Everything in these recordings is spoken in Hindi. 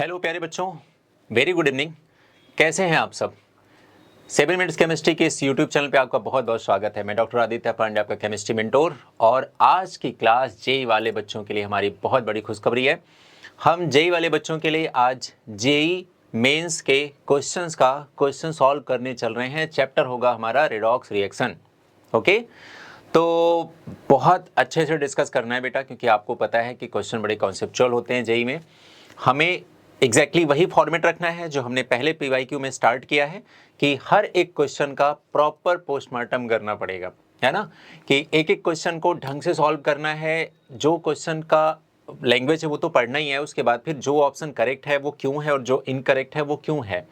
हेलो प्यारे बच्चों, वेरी गुड इवनिंग। कैसे हैं आप सब? 7 मिनट्स केमिस्ट्री के इस यूट्यूब चैनल पे आपका बहुत बहुत स्वागत है। मैं डॉक्टर आदित्य पांडे, आपका केमिस्ट्री मेंटोर। और आज की क्लास जेई वाले बच्चों के लिए हमारी बहुत बड़ी खुशखबरी है। हम जेई वाले बच्चों के लिए आज जेई मेंस के क्वेश्चन सॉल्व करने चल रहे हैं। चैप्टर होगा हमारा रिडॉक्स रिएक्शन। ओके, तो बहुत अच्छे से डिस्कस करना है बेटा, क्योंकि आपको पता है कि क्वेश्चन बड़े कॉन्सेप्चुअल होते हैं जेई में। हमें एग्जैक्टली वही फॉर्मेट रखना है जो हमने पहले पीवाईक्यू में स्टार्ट किया है, कि हर एक क्वेश्चन का प्रॉपर पोस्टमार्टम करना पड़ेगा, है ना। कि एक एक क्वेश्चन को ढंग से सॉल्व करना है। जो क्वेश्चन का लैंग्वेज है वो तो पढ़ना ही है, उसके बाद फिर जो ऑप्शन करेक्ट है वो क्यों है और जो इनकरेक्ट है वो क्यों है।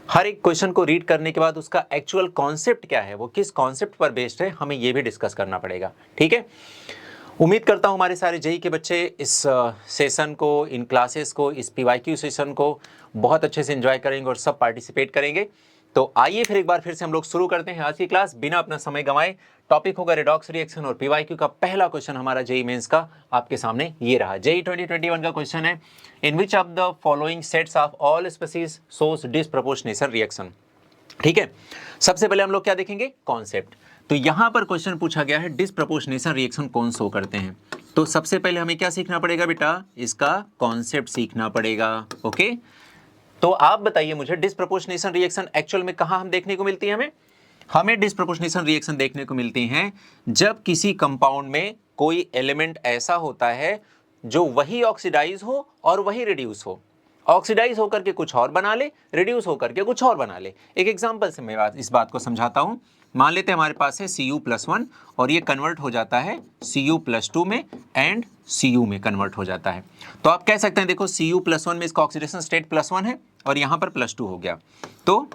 हर एक क्वेश्चन को रीड करने के बाद उसका एक्चुअल कॉन्सेप्ट क्या है, वो किस कॉन्सेप्ट पर बेस्ड है, हमें ये भी डिस्कस करना पड़ेगा। ठीक है, उम्मीद करता हूँ हमारे सारे जेई के बच्चे इस सेशन को, इन क्लासेस को, इस पीवाईक्यू सेशन को बहुत अच्छे से एंजॉय करेंगे और सब पार्टिसिपेट करेंगे। तो आइए फिर एक बार फिर से हम लोग शुरू करते हैं आज की क्लास बिना अपना समय गंवाए। टॉपिक होगा रिडॉक्स रिएक्शन और पीवाईक्यू का पहला क्वेश्चन हमारा जेई मेंस का आपके सामने ये रहा। जेई 2021 का क्वेश्चन है, in which of the following sets of all species shows disproportionation reaction. ठीक है, सबसे पहले हम लोग क्या देखेंगे, कॉन्सेप्ट। तो यहां पर क्वेश्चन पूछा गया है डिसप्रोपोर्शनेशन रिएक्शन कौन शो करते हैं। तो सबसे पहले हमें क्या सीखना पड़ेगा बेटा, इसका कॉन्सेप्ट सीखना पड़ेगा। ओके, तो आप बताइए मुझे डिसप्रोपोर्शनेशन रिएक्शन एक्चुअल में कहां हम देखने को मिलती है। हमें डिसप्रोपोर्शनेशन रिएक्शन देखने को मिलती हैं जब किसी कंपाउंड में कोई एलिमेंट ऐसा होता है जो वही ऑक्सीडाइज हो और वही रिड्यूस हो। ऑक्सीडाइज होकर के कुछ और बना ले, रिड्यूस होकर के कुछ और बना ले। एक एग्जांपल से मैं इस बात को समझाता हूं। मान लेते हैं हमारे पास है Cu+1 और ये कन्वर्ट हो जाता है Cu+2 में एंड Cu में कन्वर्ट हो जाता है। तो आप कह सकते हैं देखो Cu+1 में इसका ऑक्सीडेशन स्टेट +1 है और यहाँ पर +2 हो गया। तो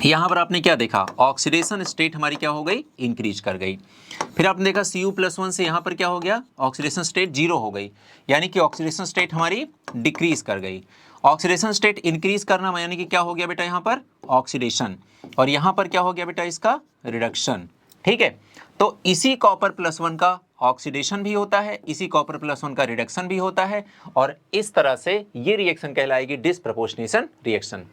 यहां पर आपने क्या देखा, ऑक्सीडेशन स्टेट हमारी क्या हो गई, इंक्रीज कर गई। फिर आपने देखा Cu+1 से यहां पर क्या हो गया, ऑक्सीडेशन स्टेट 0 हो गई, यानी कि ऑक्सीडेशन स्टेट हमारी डिक्रीज कर गई। ऑक्सीडेशन स्टेट इंक्रीज करना यानी कि क्या हो गया बेटा, यहां पर ऑक्सीडेशन, और यहां पर क्या हो गया बेटा, इसका रिडक्शन। ठीक है, तो इसी Cu+1 का ऑक्सीडेशन भी होता है, इसी Cu+1 का रिडक्शन भी होता है, और इस तरह से ये रिएक्शन कहलाएगी डिसप्रोपोर्शनेशन रिएक्शन।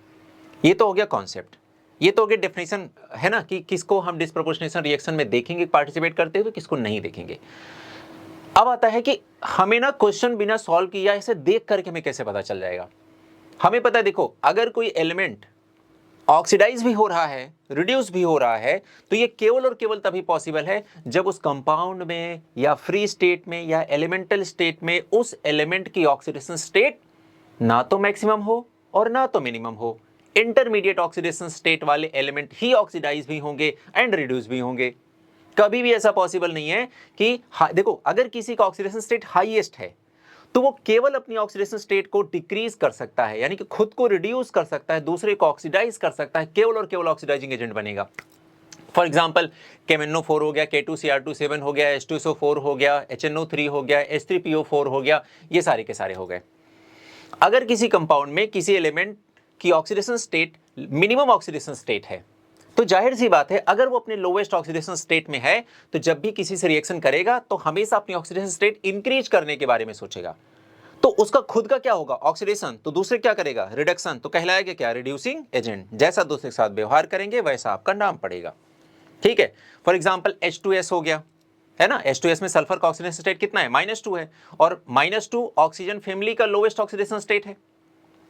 ये तो हो गया कॉन्सेप्ट, ये तो हो गया डेफिनेशन, है ना, कि किसको हम डिसप्रोपोर्शनेशन रिएक्शन में देखेंगे पार्टिसिपेट करते हुए, किसको नहीं देखेंगे। अब आता है कि हमें ना क्वेश्चन बिना सॉल्व किया इसे देख करके हमें कैसे पता चल जाएगा। हमें पता है, देखो अगर कोई एलिमेंट ऑक्सीडाइज भी हो रहा है, रिड्यूस भी हो रहा है, तो ये केवल और केवल तभी पॉसिबल है जब उस कंपाउंड में या फ्री स्टेट में या एलिमेंटल स्टेट में उस एलिमेंट की ऑक्सीडेशन स्टेट ना तो मैक्सिमम हो और ना तो मिनिमम हो। इंटरमीडिएट ऑक्सीडेशन स्टेट वाले एलिमेंट ही ऑक्सीडाइज भी होंगे एंड रिड्यूस भी होंगे। कभी भी ऐसा पॉसिबल नहीं है कि देखो अगर किसी का ऑक्सीडेशन स्टेट हाईएस्ट है तो वो केवल अपनी ऑक्सीडेशन स्टेट को डिक्रीज कर सकता है, यानी कि खुद को रिड्यूस कर सकता है, दूसरे को ऑक्सीडाइज कर सकता है, केवल और केवल ऑक्सीडाइजिंग एजेंट बनेगा। फॉर एग्जाम्पल KMnO4 हो गया, K2Cr2 हो गया, H2SO4 हो गया, HNO3 हो गया, H3PO4 हो गया, ये सारे के सारे हो गए। अगर किसी कंपाउंड में किसी एलिमेंट की oxidation state minimum oxidation state है, तो जाहिर सी बात है अगर वो अपने लोवेस्ट ऑक्सीडेशन स्टेट में है तो जब भी किसी से रिएक्शन करेगा तो हमेशा अपनी ऑक्सीडेशन स्टेट इंक्रीज करने के बारे में सोचेगा। तो उसका खुद का क्या होगा, ऑक्सीडेशन, तो दूसरे क्या करेगा, रिडक्शन, तो कहलाएगा क्या, रिड्यूसिंग एजेंट। जैसा दूसरे के साथ व्यवहार करेंगे वैसा आपका नाम पड़ेगा। ठीक है, फॉर एग्जाम्पल H2S हो गया, है ना। H2S में सल्फर का ऑक्सीडेशन स्टेट कितना है, -2 है, और -2 ऑक्सीजन फैमिली का लोवेस्ट ऑक्सीडेशन स्टेट है।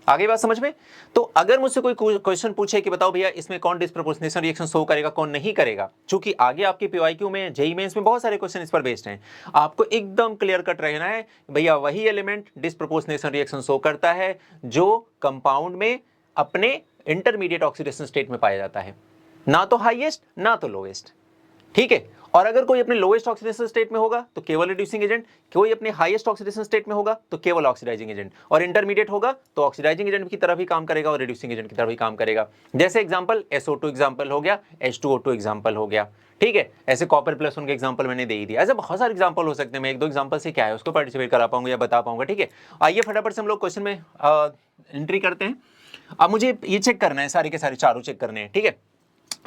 आगे बात समझ में। तो अगर मुझसे कोई क्वेश्चन पूछे कि बताओ भैया इसमें कौन डिसप्रोपोर्शनेशन रिएक्शन शो करेगा, कौन नहीं करेगा, चूंकि आगे आपके पीवाईक्यू में, जेईई मेंस में बहुत सारे क्वेश्चन इस पर बेस्ड हैं, आपको एकदम क्लियर कट रहना है भैया वही एलिमेंट डिसप्रोपोर्शनेशन रिएक्शन शो करता है जो कंपाउंड में अपने इंटरमीडिएट ऑक्सीडेशन स्टेट में पाया जाता है, ना तो हाईएस्ट ना तो लोवेस्ट। ठीक है, और अगर कोई अपने लोवेस्ट ऑक्सीडेशन स्टेट में होगा तो केवल रिड्यूसिंग एजेंट, कोई अपने हाईएस्ट ऑक्सीडेशन स्टेट में होगा तो केवल ऑक्सीडाइजिंग एजेंट, और इंटरमीडिएट होगा तो ऑक्सीडाइजिंग एजेंट की तरह भी काम करेगा और रिड्यूसिंग एजेंट की तरह भी काम करेगा। जैसे एग्जांपल SO2 एग्जांपल हो गया, H2O2 एग्जांपल हो गया। ठीक है, ऐसे Cu+1 के एग्जांपल मैंने दे ही दिया। ऐसे बहुत सारे एग्जांपल हो सकते हैं, मैं एक दो एग्जांपल से क्या है उसको पार्टिसिपेट करा पाऊंगा या बता पाऊंगा। ठीक है, आइए फटाफट से हम लोग क्वेश्चन में एंट्री करते हैं। अब मुझे ये चेक करना है, सारे के सारे चारों चेक करने हैं। ठीक है,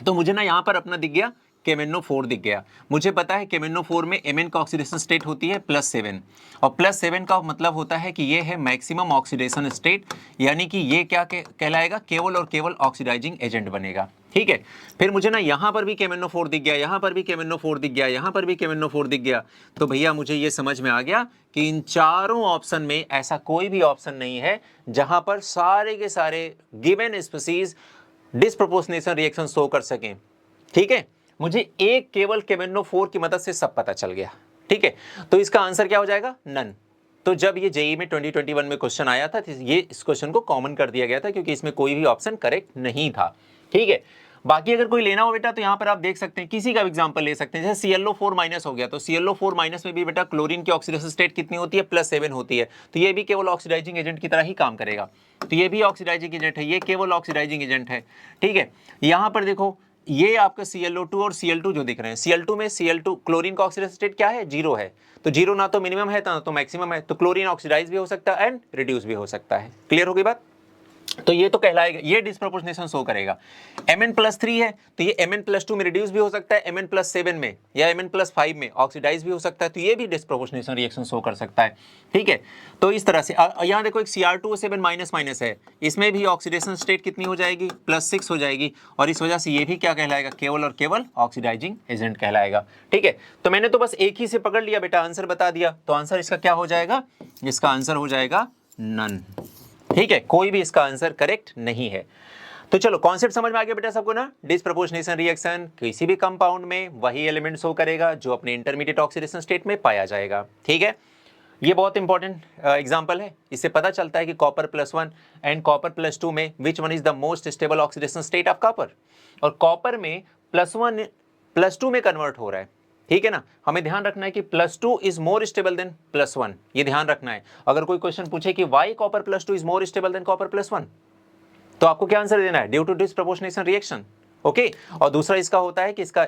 तो मुझे ना यहाँ पर अपना दिख गया KMnO4 दिख गया। मुझे पता है KMnO4 में Mn का ऑक्सीडेशन स्टेट होती है +7 और +7 का मतलब होता है कि ये है मैक्सिमम ऑक्सीडेशन स्टेट, यानी कि ये क्या कहलाएगा, केवल और केवल ऑक्सीडाइजिंग एजेंट बनेगा। ठीक है, फिर मुझे ना यहाँ पर भी KMnO4 दिख गया, यहाँ पर भी KMnO4 दिख गया, यहाँ पर भी KMnO4 दिख गया, तो भैया मुझे ये समझ में आ गया कि इन चारों ऑप्शन में ऐसा कोई भी ऑप्शन नहीं है जहां पर सारे के सारे given species disproportionation reaction show कर सकें। ठीक है, मुझे एक केवल KMnO4 की मदद से सब पता चल गया। ठीक है, तो इसका आंसर क्या हो जाएगा, नन। तो जब ये जेईई में 2021 में क्वेश्चन आया था तो ये इस क्वेश्चन को कॉमन कर दिया गया था क्योंकि इसमें कोई भी ऑप्शन करेक्ट नहीं था। ठीक है, बाकी अगर कोई लेना हो बेटा तो यहाँ पर आप देख सकते हैं, किसी का भी एग्जांपल ले सकते हैं। जैसे ClO4 माइनस हो गया, तो ClO4 में भी बेटा क्लोरीन की ऑक्सीडेशन स्टेट कितनी होती है, +7 होती है, तो ये भी केवल ऑक्सीडाइजिंग एजेंट की तरह ही काम करेगा। तो ये भी ऑक्सीडाइजिंग एजेंट है, ये केवल ऑक्सीडाइजिंग एजेंट है। ठीक है, यहाँ पर देखो ये आपका ClO2 और Cl2 जो दिख रहे हैं, Cl2 में Cl2 क्लोरीन का ऑक्सीडेशन स्टेट क्या है, 0 है, तो 0 ना तो मिनिमम है ना तो मैक्सिमम है, तो क्लोरीन ऑक्सीडाइज भी हो सकता है एंड रिड्यूस भी हो सकता है। क्लियर हो गई बात। तो ये तो कहलाएगा, ये डिस्प्रोपोर्शनेशन शो करेगा। Mn+3 है तो ये Mn+2 में रिड्यूस भी हो सकता है, Mn+7 में या Mn+5 में ऑक्सीडाइज भी हो सकता है, तो ये भी डिस्प्रोपोर्शनेशन रिएक्शन शो कर सकता है। ठीक है, तो इस तरह से यहाँ देखो एक Cr2O7 माइनस है, इसमें भी ऑक्सीडेशन स्टेट कितनी हो जाएगी, +6 हो जाएगी, और इस वजह से ये भी क्या कहलाएगा, केवल और केवल ऑक्सीडाइजिंग एजेंट कहलाएगा। ठीक है, तो मैंने तो बस एक ही से पकड़ लिया बेटा, आंसर बता दिया, तो आंसर इसका क्या हो जाएगा, इसका आंसर हो जाएगा नन। ठीक है, कोई भी इसका आंसर करेक्ट नहीं है। तो चलो कॉन्सेप्ट समझ में आ गया बेटा सबको ना। डिस्प्रोपोर्शनेशन रिएक्शन किसी भी कंपाउंड में वही एलिमेंट शो करेगा जो अपने इंटरमीडिएट ऑक्सीडेशन स्टेट में पाया जाएगा। ठीक है, ये बहुत इंपॉर्टेंट एग्जांपल है, इससे पता चलता है कि Copper+1 एंड Copper+2 में which one is the most stable oxidation state of copper, और कॉपर में +1 +2 में कन्वर्ट हो रहा है। ठीक है ना, हमें ध्यान रखना है कि +2 इज मोर स्टेबल देन +1, ये ध्यान रखना है। अगर कोई क्वेश्चन पूछे कि why Copper+2 is more stable than Copper+1, तो आपको क्या आंसर देना है, due to disproportionation reaction. Okay, और दूसरा इसका होता है कि इसका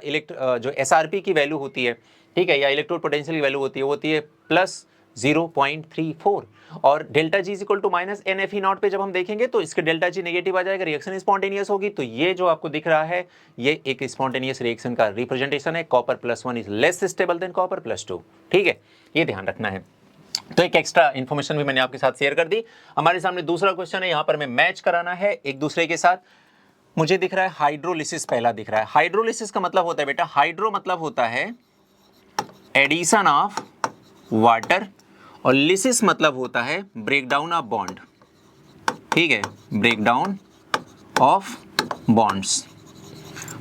जो SRP की वैल्यू होती है, ठीक है, या इलेक्ट्रोड पोटेंशियल की वैल्यू होती है, वो होती है +0.34, और delta G is equal to -NFE0 पे जब हम देखेंगे तो इसके डेल्टा G नेगेटिव आ जाएगा, रिएक्शन स्पॉन्टेनियस होगी। तो ये जो आपको दिख रहा है ये एक स्पॉन्टेनियस रिएक्शन का रिप्रेजेंटेशन है। Copper+1 is less stable then Copper+2। ठीक है, ये ध्यान रखना है। तो एक एक्स्ट्रा इन्फॉर्मेशन भी मैंने आपके साथ शेयर कर दी। हमारे सामने दूसरा क्वेश्चन है, यहाँ पर हमें मैच कराना है एक दूसरे के साथ। मुझे दिख रहा है हाइड्रोलिसिस पहला दिख रहा है। हाइड्रोलिसिस का मतलब होता है बेटा, हाइड्रो मतलब होता है एडिशन ऑफ वाटर, और लिसिस मतलब होता है ब्रेकडाउन ऑफ बॉन्ड। ठीक है, ब्रेकडाउन ऑफ बॉन्ड्स,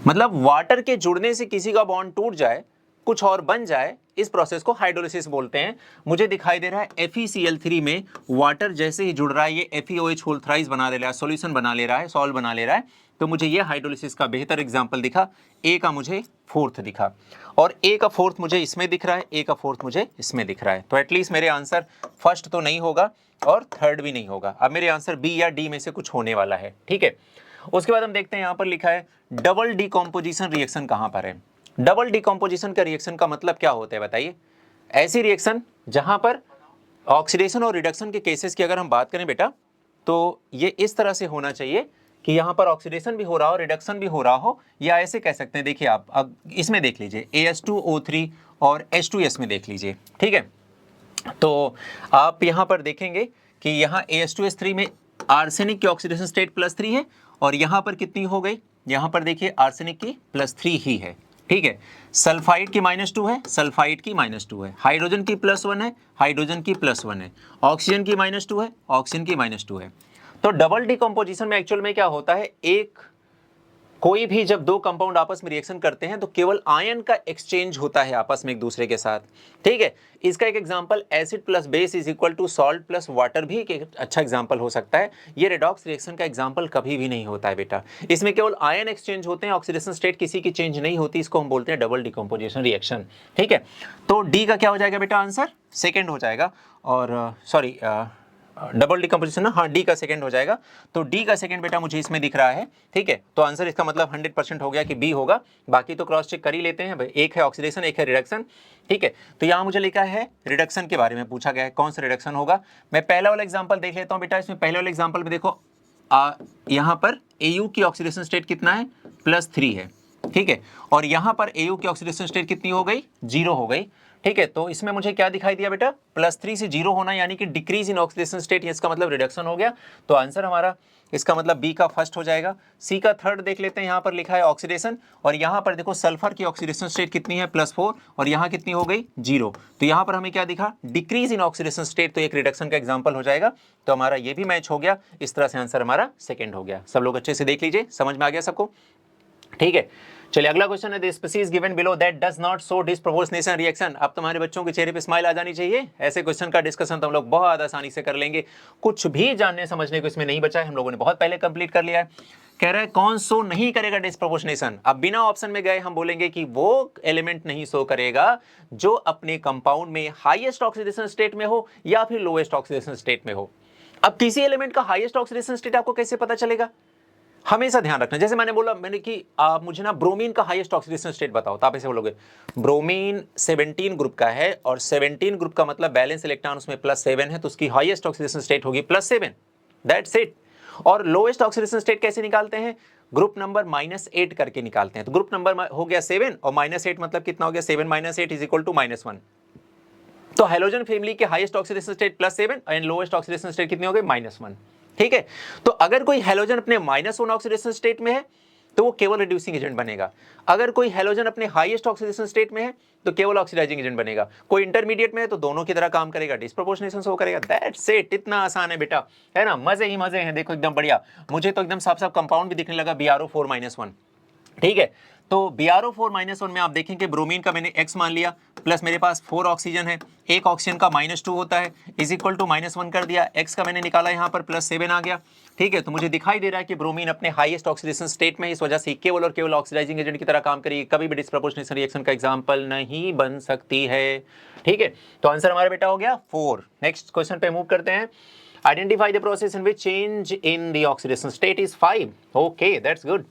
मतलब वाटर के जुड़ने से किसी का बॉन्ड टूट जाए, कुछ और बन जाए, इस प्रोसेस को हाइड्रोलिसिस बोलते हैं। मुझे दिखाई दे रहा है FeCl3 में वाटर जैसे ही जुड़ रहा है, ये FeOH होल थ्राइस बना ले रहा है, सॉल्यूशन बना ले रहा है, सॉल्व बना ले रहा है, तो मुझे ये हाइड्रोलिसिस का बेहतर एग्जांपल दिखा। ए का मुझे फोर्थ दिखा, और ए का फोर्थ मुझे इसमें दिख रहा है, ए का फोर्थ मुझे इसमें दिख रहा है, तो एटलीस्ट मेरे आंसर फर्स्ट तो नहीं होगा और थर्ड भी नहीं होगा। अब मेरे आंसर बी या डी में से कुछ होने वाला है। ठीक है, उसके बाद हम देखते हैं, यहाँ पर लिखा है डबल डिकम्पोजिशन रिएक्शन कहाँ पर है। डबल डिकम्पोजिशन का रिएक्शन का मतलब क्या होता है बताइए। ऐसी रिएक्शन जहां पर ऑक्सीडेशन और रिडक्शन के केसेस की अगर हम बात करें बेटा, तो ये इस तरह से होना चाहिए कि यहाँ पर ऑक्सीडेशन भी हो रहा हो, रिडक्शन भी हो रहा हो, या ऐसे कह सकते हैं, देखिए आप अब इसमें देख लीजिए AS2O3 और H2S में देख लीजिए। ठीक है, तो आप यहाँ पर देखेंगे कि यहाँ AS2S3 में आर्सेनिक की ऑक्सीडेशन स्टेट +3 है, और यहाँ पर कितनी हो गई, यहाँ पर देखिए आर्सेनिक की +3 ही है। ठीक है, सल्फाइड की -2 है, सल्फाइड की -2 है, हाइड्रोजन की +1 है, हाइड्रोजन की +1 है, ऑक्सीजन की -2 है, ऑक्सीजन की -2 है। तो डबल डिकम्पोजिशन में एक्चुअल में क्या होता है, एक कोई भी जब दो कंपाउंड आपस में रिएक्शन करते हैं तो केवल आयन का एक्सचेंज होता है आपस में एक दूसरे के साथ। ठीक है, इसका एक example acid plus base is equal to salt plus water भी एक अच्छा एग्जांपल हो सकता है। ये रेडॉक्स रिएक्शन का एग्जांपल कभी भी नहीं होता है बेटा, इसमें केवल आयन एक्सचेंज होते हैं, ऑक्सीडेशन स्टेट किसी की चेंज नहीं होती, इसको हम बोलते हैं डबल डिकम्पोजिशन रिएक्शन। ठीक है, तो डी का क्या हो जाएगा बेटा, आंसर सेकेंड हो जाएगा, और सॉरी डबल डिकम्पोजिशन ना, हाँ डी का सेकंड हो जाएगा। तो डी का सेकंड बेटा मुझे इसमें दिख रहा है। ठीक है, तो आंसर इसका मतलब 100% हो गया कि बी होगा। बाकी तो क्रॉस चेक कर ही लेते हैं भाई, एक है ऑक्सीडेशन एक है रिडक्शन। ठीक है, तो यहाँ मुझे लिखा है रिडक्शन के बारे में पूछा गया है, कौन सा रिडक्शन होगा। मैं पहला वाला एग्जाम्पल देख लेता हूँ बेटा। इसमें पहले वाले एग्जाम्पल में देखो यहाँ पर AU की ऑक्सीडेशन स्टेट कितना है, +3 है। ठीक है, और यहां पर AU की ऑक्सीडेशन स्टेट कितनी हो गई, 0 हो गई। ठीक है, तो इसमें मुझे क्या दिखाई दिया बेटा, +3 से 0 होना यानी कि डिक्रीज इन ऑक्सीडेशन स्टेट, इसका मतलब रिडक्शन हो गया। तो आंसर हमारा इसका मतलब बी का फर्स्ट हो जाएगा। सी का थर्ड देख लेते हैं, यहाँ पर लिखा है ऑक्सीडेशन, और यहाँ पर देखो सल्फर की ऑक्सीडेशन स्टेट कितनी है, +4, और यहाँ कितनी हो गई, 0। तो यहाँ पर हमें क्या दिखा, डिक्रीज इन ऑक्सीडेशन स्टेट, तो एक रिडक्शन का एग्जाम्पल हो जाएगा। तो हमारा ये भी मैच हो गया, इस तरह से आंसर हमारा सेकेंड हो गया। सब लोग अच्छे से देख लीजिए, समझ में आ गया सबको, ठीक है। चलिए अगला क्वेश्चन है, the species given below that does not show disproportionation reaction. अब तुम्हारे बच्चों के चेहरे पे स्माइल आ जानी चाहिए, ऐसे क्वेश्चन का डिस्कशन तो हम लोग बहुत आसानी से कर लेंगे, कुछ भी जानने समझने को इसमें नहीं बचा है, हम लोगों ने बहुत पहले कंप्लीट कर लिया है। कह रहा है कौन शो नहीं करेगा डिस्प्रोपोर्शनेशन। अब बिना ऑप्शन में गए हम बोलेंगे कि वो एलिमेंट नहीं शो करेगा जो अपने कंपाउंड में हाईएस्ट ऑक्सीडेशन स्टेट में हो या फिर लोएस्ट ऑक्सीडेशन स्टेट में हो। अब किसी एलिमेंट का हाईएस्ट ऑक्सीडेशन स्टेट आपको कैसे पता चलेगा, हमेशा ध्यान रखना। जैसे मैंने बोला कि आप मुझे ना ब्रोमीन का हाईएस्ट ऑक्सीडेशन स्टेट बताओ, तो आप ऐसे बोलोगे ब्रोमीन 17 ग्रुप का है, और 17 ग्रुप का मतलब बैलेंस इलेक्ट्रॉन उसमें +7 है, तो उसकी हाईएस्ट ऑक्सीडेशन स्टेट होगी +7, दैट्स इट। और लोएस्ट ऑक्सीडेशन स्टेट कैसे निकालते हैं, ग्रुप नंबर -8 करके निकालते हैं। तो ग्रुप नंबर हो गया 7 और -8 मतलब कितना हो गया, 7 - 8 = -1। तो हैलोजन फैमिली के highest oxidation state +7 and lowest oxidation state कितनी हो गई, -1। ठीक है, तो अगर कोई हैलोजन अपने -1 ऑक्सीडेशन स्टेट में है तो वो केवल रिड्यूसिंग एजेंट बनेगा। अगर कोई हैलोजन अपने हाईएस्ट ऑक्सीडेशन स्टेट में है तो केवल ऑक्सीडाइजिंग एजेंट बनेगा। कोई इंटरमीडिएट में है तो दोनों की तरह काम करेगा, डिस्प्रोपोर्शनेशन शो करेगा, दैट्स इट। इतना आसान है बेटा, है ना, मजे ही मजे हैं। देखो एकदम बढ़िया, मुझे तो एकदम साफ साफ कंपाउंड भी दिखने लगा, BrO4-1। ठीक है, तो BrO4-1 में आप देखें कि ब्रोमीन का मैंने X मान लिया, प्लस मेरे पास 4 ऑक्सीजन है, एक ऑक्सीजन का -2 होता है, = -1 कर दिया, X का मैंने निकाला यहाँ पर +7 आ गया। ठीक है, तो मुझे दिखाई दे रहा है कि ब्रोमीन अपने हाईएस्ट ऑक्सीडेशन स्टेट में, इस वजह से केवल और केवल ऑक्सीडाइजिंग एजेंट की तरह काम करेगी, कभी भी डिस्प्रोपोर्शनेशन रिएक्शन का एग्जांपल नहीं बन सकती है। ठीक है, तो आंसर हमारा बेटा हो गया 4। नेक्स्ट क्वेश्चन पे मूव करते हैं। Identify the process in which change in the oxidation state is 5। Okay, that's good.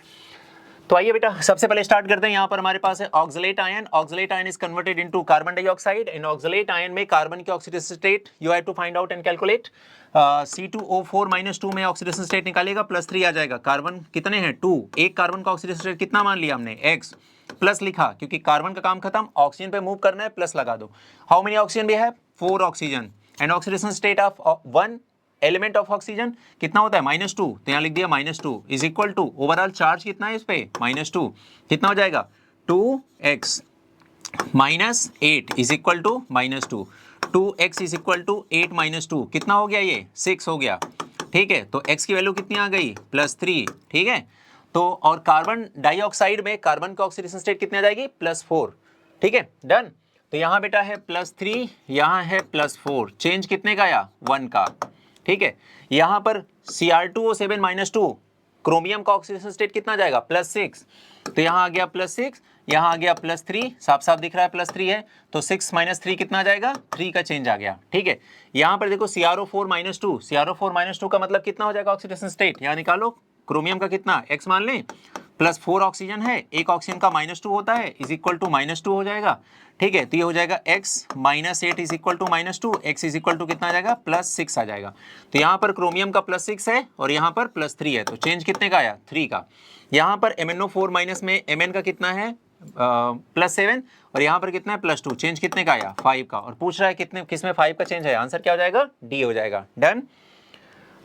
तो आइए बेटा सबसे पहले स्टार्ट करते हैं। यहाँ पर हमारे पास है oxalate ion. Oxalate ion is converted into carbon dioxide. इन ऑक्सलेट आयन में कार्बन की oxidation state you have to find out and calculate. C2O4-2 में ऑक्सीडेशन स्टेट निकालेगा, +3 आ जाएगा। कार्बन कितने हैं, 2, एक कार्बन का ऑक्सीडेशन स्टेट कितना मान लिया हमने, X, प्लस लिखा क्योंकि कार्बन का काम खत्म, ऑक्सीजन पे मूव करना है, प्लस लगा दो। How many oxygen we have, 4 oxygen, and oxidation state of 1 element of oxygen कितना होता है, -2, तो यहाँ लिख दिया -2 is equal to overall charge कितना है इस पे, -2, कितना हो जाएगा 2x -8 is equal to -2, 2x is equal to 8 - 2 कितना हो गया, ये 6 हो गया। ठीक है, तो x की वैल्यू कितनी आ गई, +3। ठीक है, तो और कार्बन डाइऑक्साइड में कार्बन का ऑक्सीडेशन स्टेट कितनी आ जाएगी, +4। ठीक है, डन। तो यहाँ बेटा है +3, यहाँ है +4, चेंज कितने का आया, 1 का। ठीक है, यहां पर Cr2O7 - 2 क्रोमियम का ऑक्सीडेशन स्टेट कितना जाएगा, +6, तो यहां आ गया +6, यहां आ गया +3, साफ साफ दिख रहा है +3 है, तो 6 - 3 कितना जाएगा, 3 का चेंज आ गया। ठीक है, यहां पर देखो CrO4-2, CrO4-2 का मतलब कितना हो जाएगा ऑक्सीडेशन स्टेट, यहां निकालो, क्रोमियम का कितना, X मान लें, +4 ऑक्सीजन है, एक ऑक्सीजन का -2 होता है, इज इक्वल टू -2 हो जाएगा। ठीक है, तो ये हो जाएगा X -8 is equal to -2, X is equal to कितना आ जाएगा, +6 आ जाएगा। तो यहाँ पर क्रोमियम का +6 है और यहाँ पर +3 है, तो चेंज कितने का आया, 3 का। यहाँ पर MnO4- में Mn का कितना है, +7, और यहाँ पर कितना है, +2, चेंज कितने का आया, 5 का, और पूछ रहा है कितने किसमें 5 का चेंज है, आंसर क्या हो जाएगा, डी हो जाएगा। डन।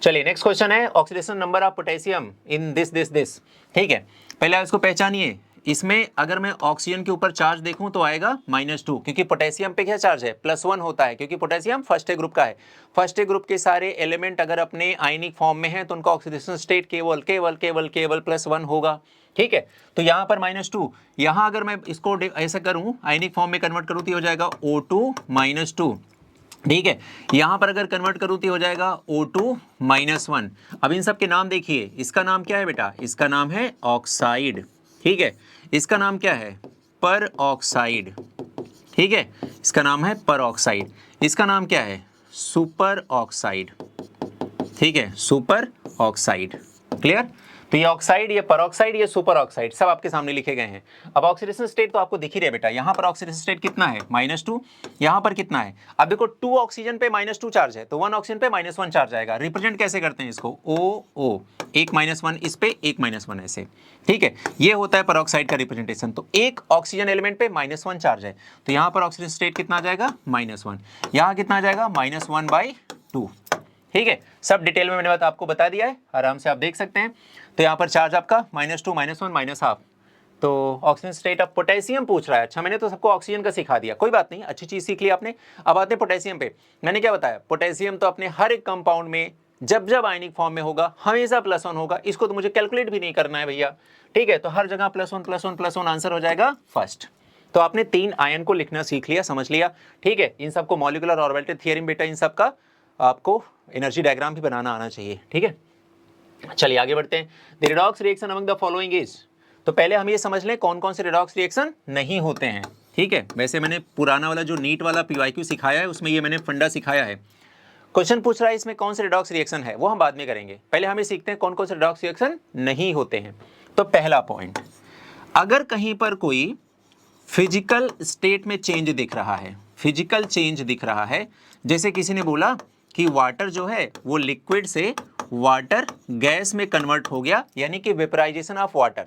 चलिए नेक्स्ट क्वेश्चन है, oxidation number of potassium in this. ठीक है, पहले इसको पहचानिए। इसमें अगर मैं ऑक्सीजन के ऊपर चार्ज देखूं तो आएगा -2, क्योंकि पोटेशियम पे क्या चार्ज है, +1 होता है, क्योंकि पोटेशियम फर्स्ट ग्रुप का है। फर्स्ट ग्रुप के सारे एलिमेंट अगर अपने आयनिक फॉर्म में है तो उनका ऑक्सीडेशन स्टेट केवल +1 होगा। ठीक है, तो यहाँ पर -2, यहाँ अगर मैं इसको ऐसा करूँ, आयनिक फॉर्म में कन्वर्ट करूँ तो हो जाएगा O2 - 2। ठीक है, यहां पर अगर कन्वर्ट करूं तो हो जाएगा O2 - 1। अब इन सब के नाम देखिए, इसका नाम क्या है बेटा, इसका नाम है ऑक्साइड। ठीक है, इसका नाम क्या है, पर ऑक्साइड। ठीक है, इसका नाम है पर ऑक्साइड, इसका नाम क्या है, सुपर ऑक्साइड। ठीक है, सुपर ऑक्साइड, क्लियर। तो ये ऑक्साइड, ये परऑक्साइड, ये सुपर ऑक्साइड सब आपके सामने लिखे गए हैं। अब ऑक्सीडेशन स्टेट तो आपको दिख ही रहा है बेटा, यहाँ पर ऑक्सीडेशन स्टेट कितना है -2, यहाँ पर कितना है, अब देखो 2 ऑक्सीजन पे -2 चार्ज है तो 1 ऑक्सीजन पे -1 चार्ज आएगा। रिप्रेजेंट कैसे करते हैं इसको, O, एक -1 इस पे, एक -1 ऐसे, ठीक है, ये होता है परऑक्साइड का रिप्रेजेंटेशन। तो एक ऑक्सीजन एलिमेंट पे -1 चार्ज है तो यहाँ पर ऑक्सीजन स्टेट कितना आ जाएगा, -1, यहाँ कितना आ जाएगा, -1/2, ठीक है। सब डिटेल में मैंने बात आपको बता दिया है, आराम से आप देख सकते हैं। तो यहाँ पर चार्ज आपका -2, -1, -1/2। तो ऑक्सीजन स्टेट ऑफ पोटेशियम पूछ रहा है। अच्छा, मैंने तो सबको ऑक्सीजन का सिखा दिया, कोई बात नहीं, अच्छी चीज सीख ली आपने। अब आते हैं पोटेशियम पे। मैंने क्या बताया, पोटेशियम तो अपने हर एक कंपाउंड में जब जब आयनिक फॉर्म में होगा हमेशा +1 होगा। इसको तो मुझे कैलकुलेट भी नहीं करना है भैया, ठीक है। तो हर जगह +1 आंसर हो जाएगा फर्स्ट। तो आपने 3 आयन को लिखना सीख लिया, समझ लिया, ठीक है। इन सबको मॉलिक्यूलर ऑर्बिटल थ्योरम बेटा, इन सब का आपको एनर्जी डायग्राम भी बनाना आना चाहिए, ठीक है। चलिए आगे बढ़ते हैं। The redox reaction among the following is, तो पहले हम ये समझ लें कौन कौन से रेडॉक्स रिएक्शन नहीं होते हैं, ठीक है। वैसे मैंने पुराना वाला जो नीट वाला PYQ सिखाया है उसमें ये मैंने फंडा सिखाया है। क्वेश्चन पूछ रहा है इसमें कौन से रेडॉक्स रिएक्शन है, वो हम बाद में करेंगे, पहले हम ये सीखते हैं कौन कौन से रेडॉक्स रिएक्शन नहीं होते हैं। तो पहला पॉइंट, अगर कहीं पर कोई फिजिकल स्टेट में चेंज दिख रहा है, फिजिकल चेंज दिख रहा है, जैसे किसी ने बोला कि वाटर जो है वो लिक्विड से वाटर गैस में कन्वर्ट हो गया, यानी कि वेपराइजेशन ऑफ वाटर।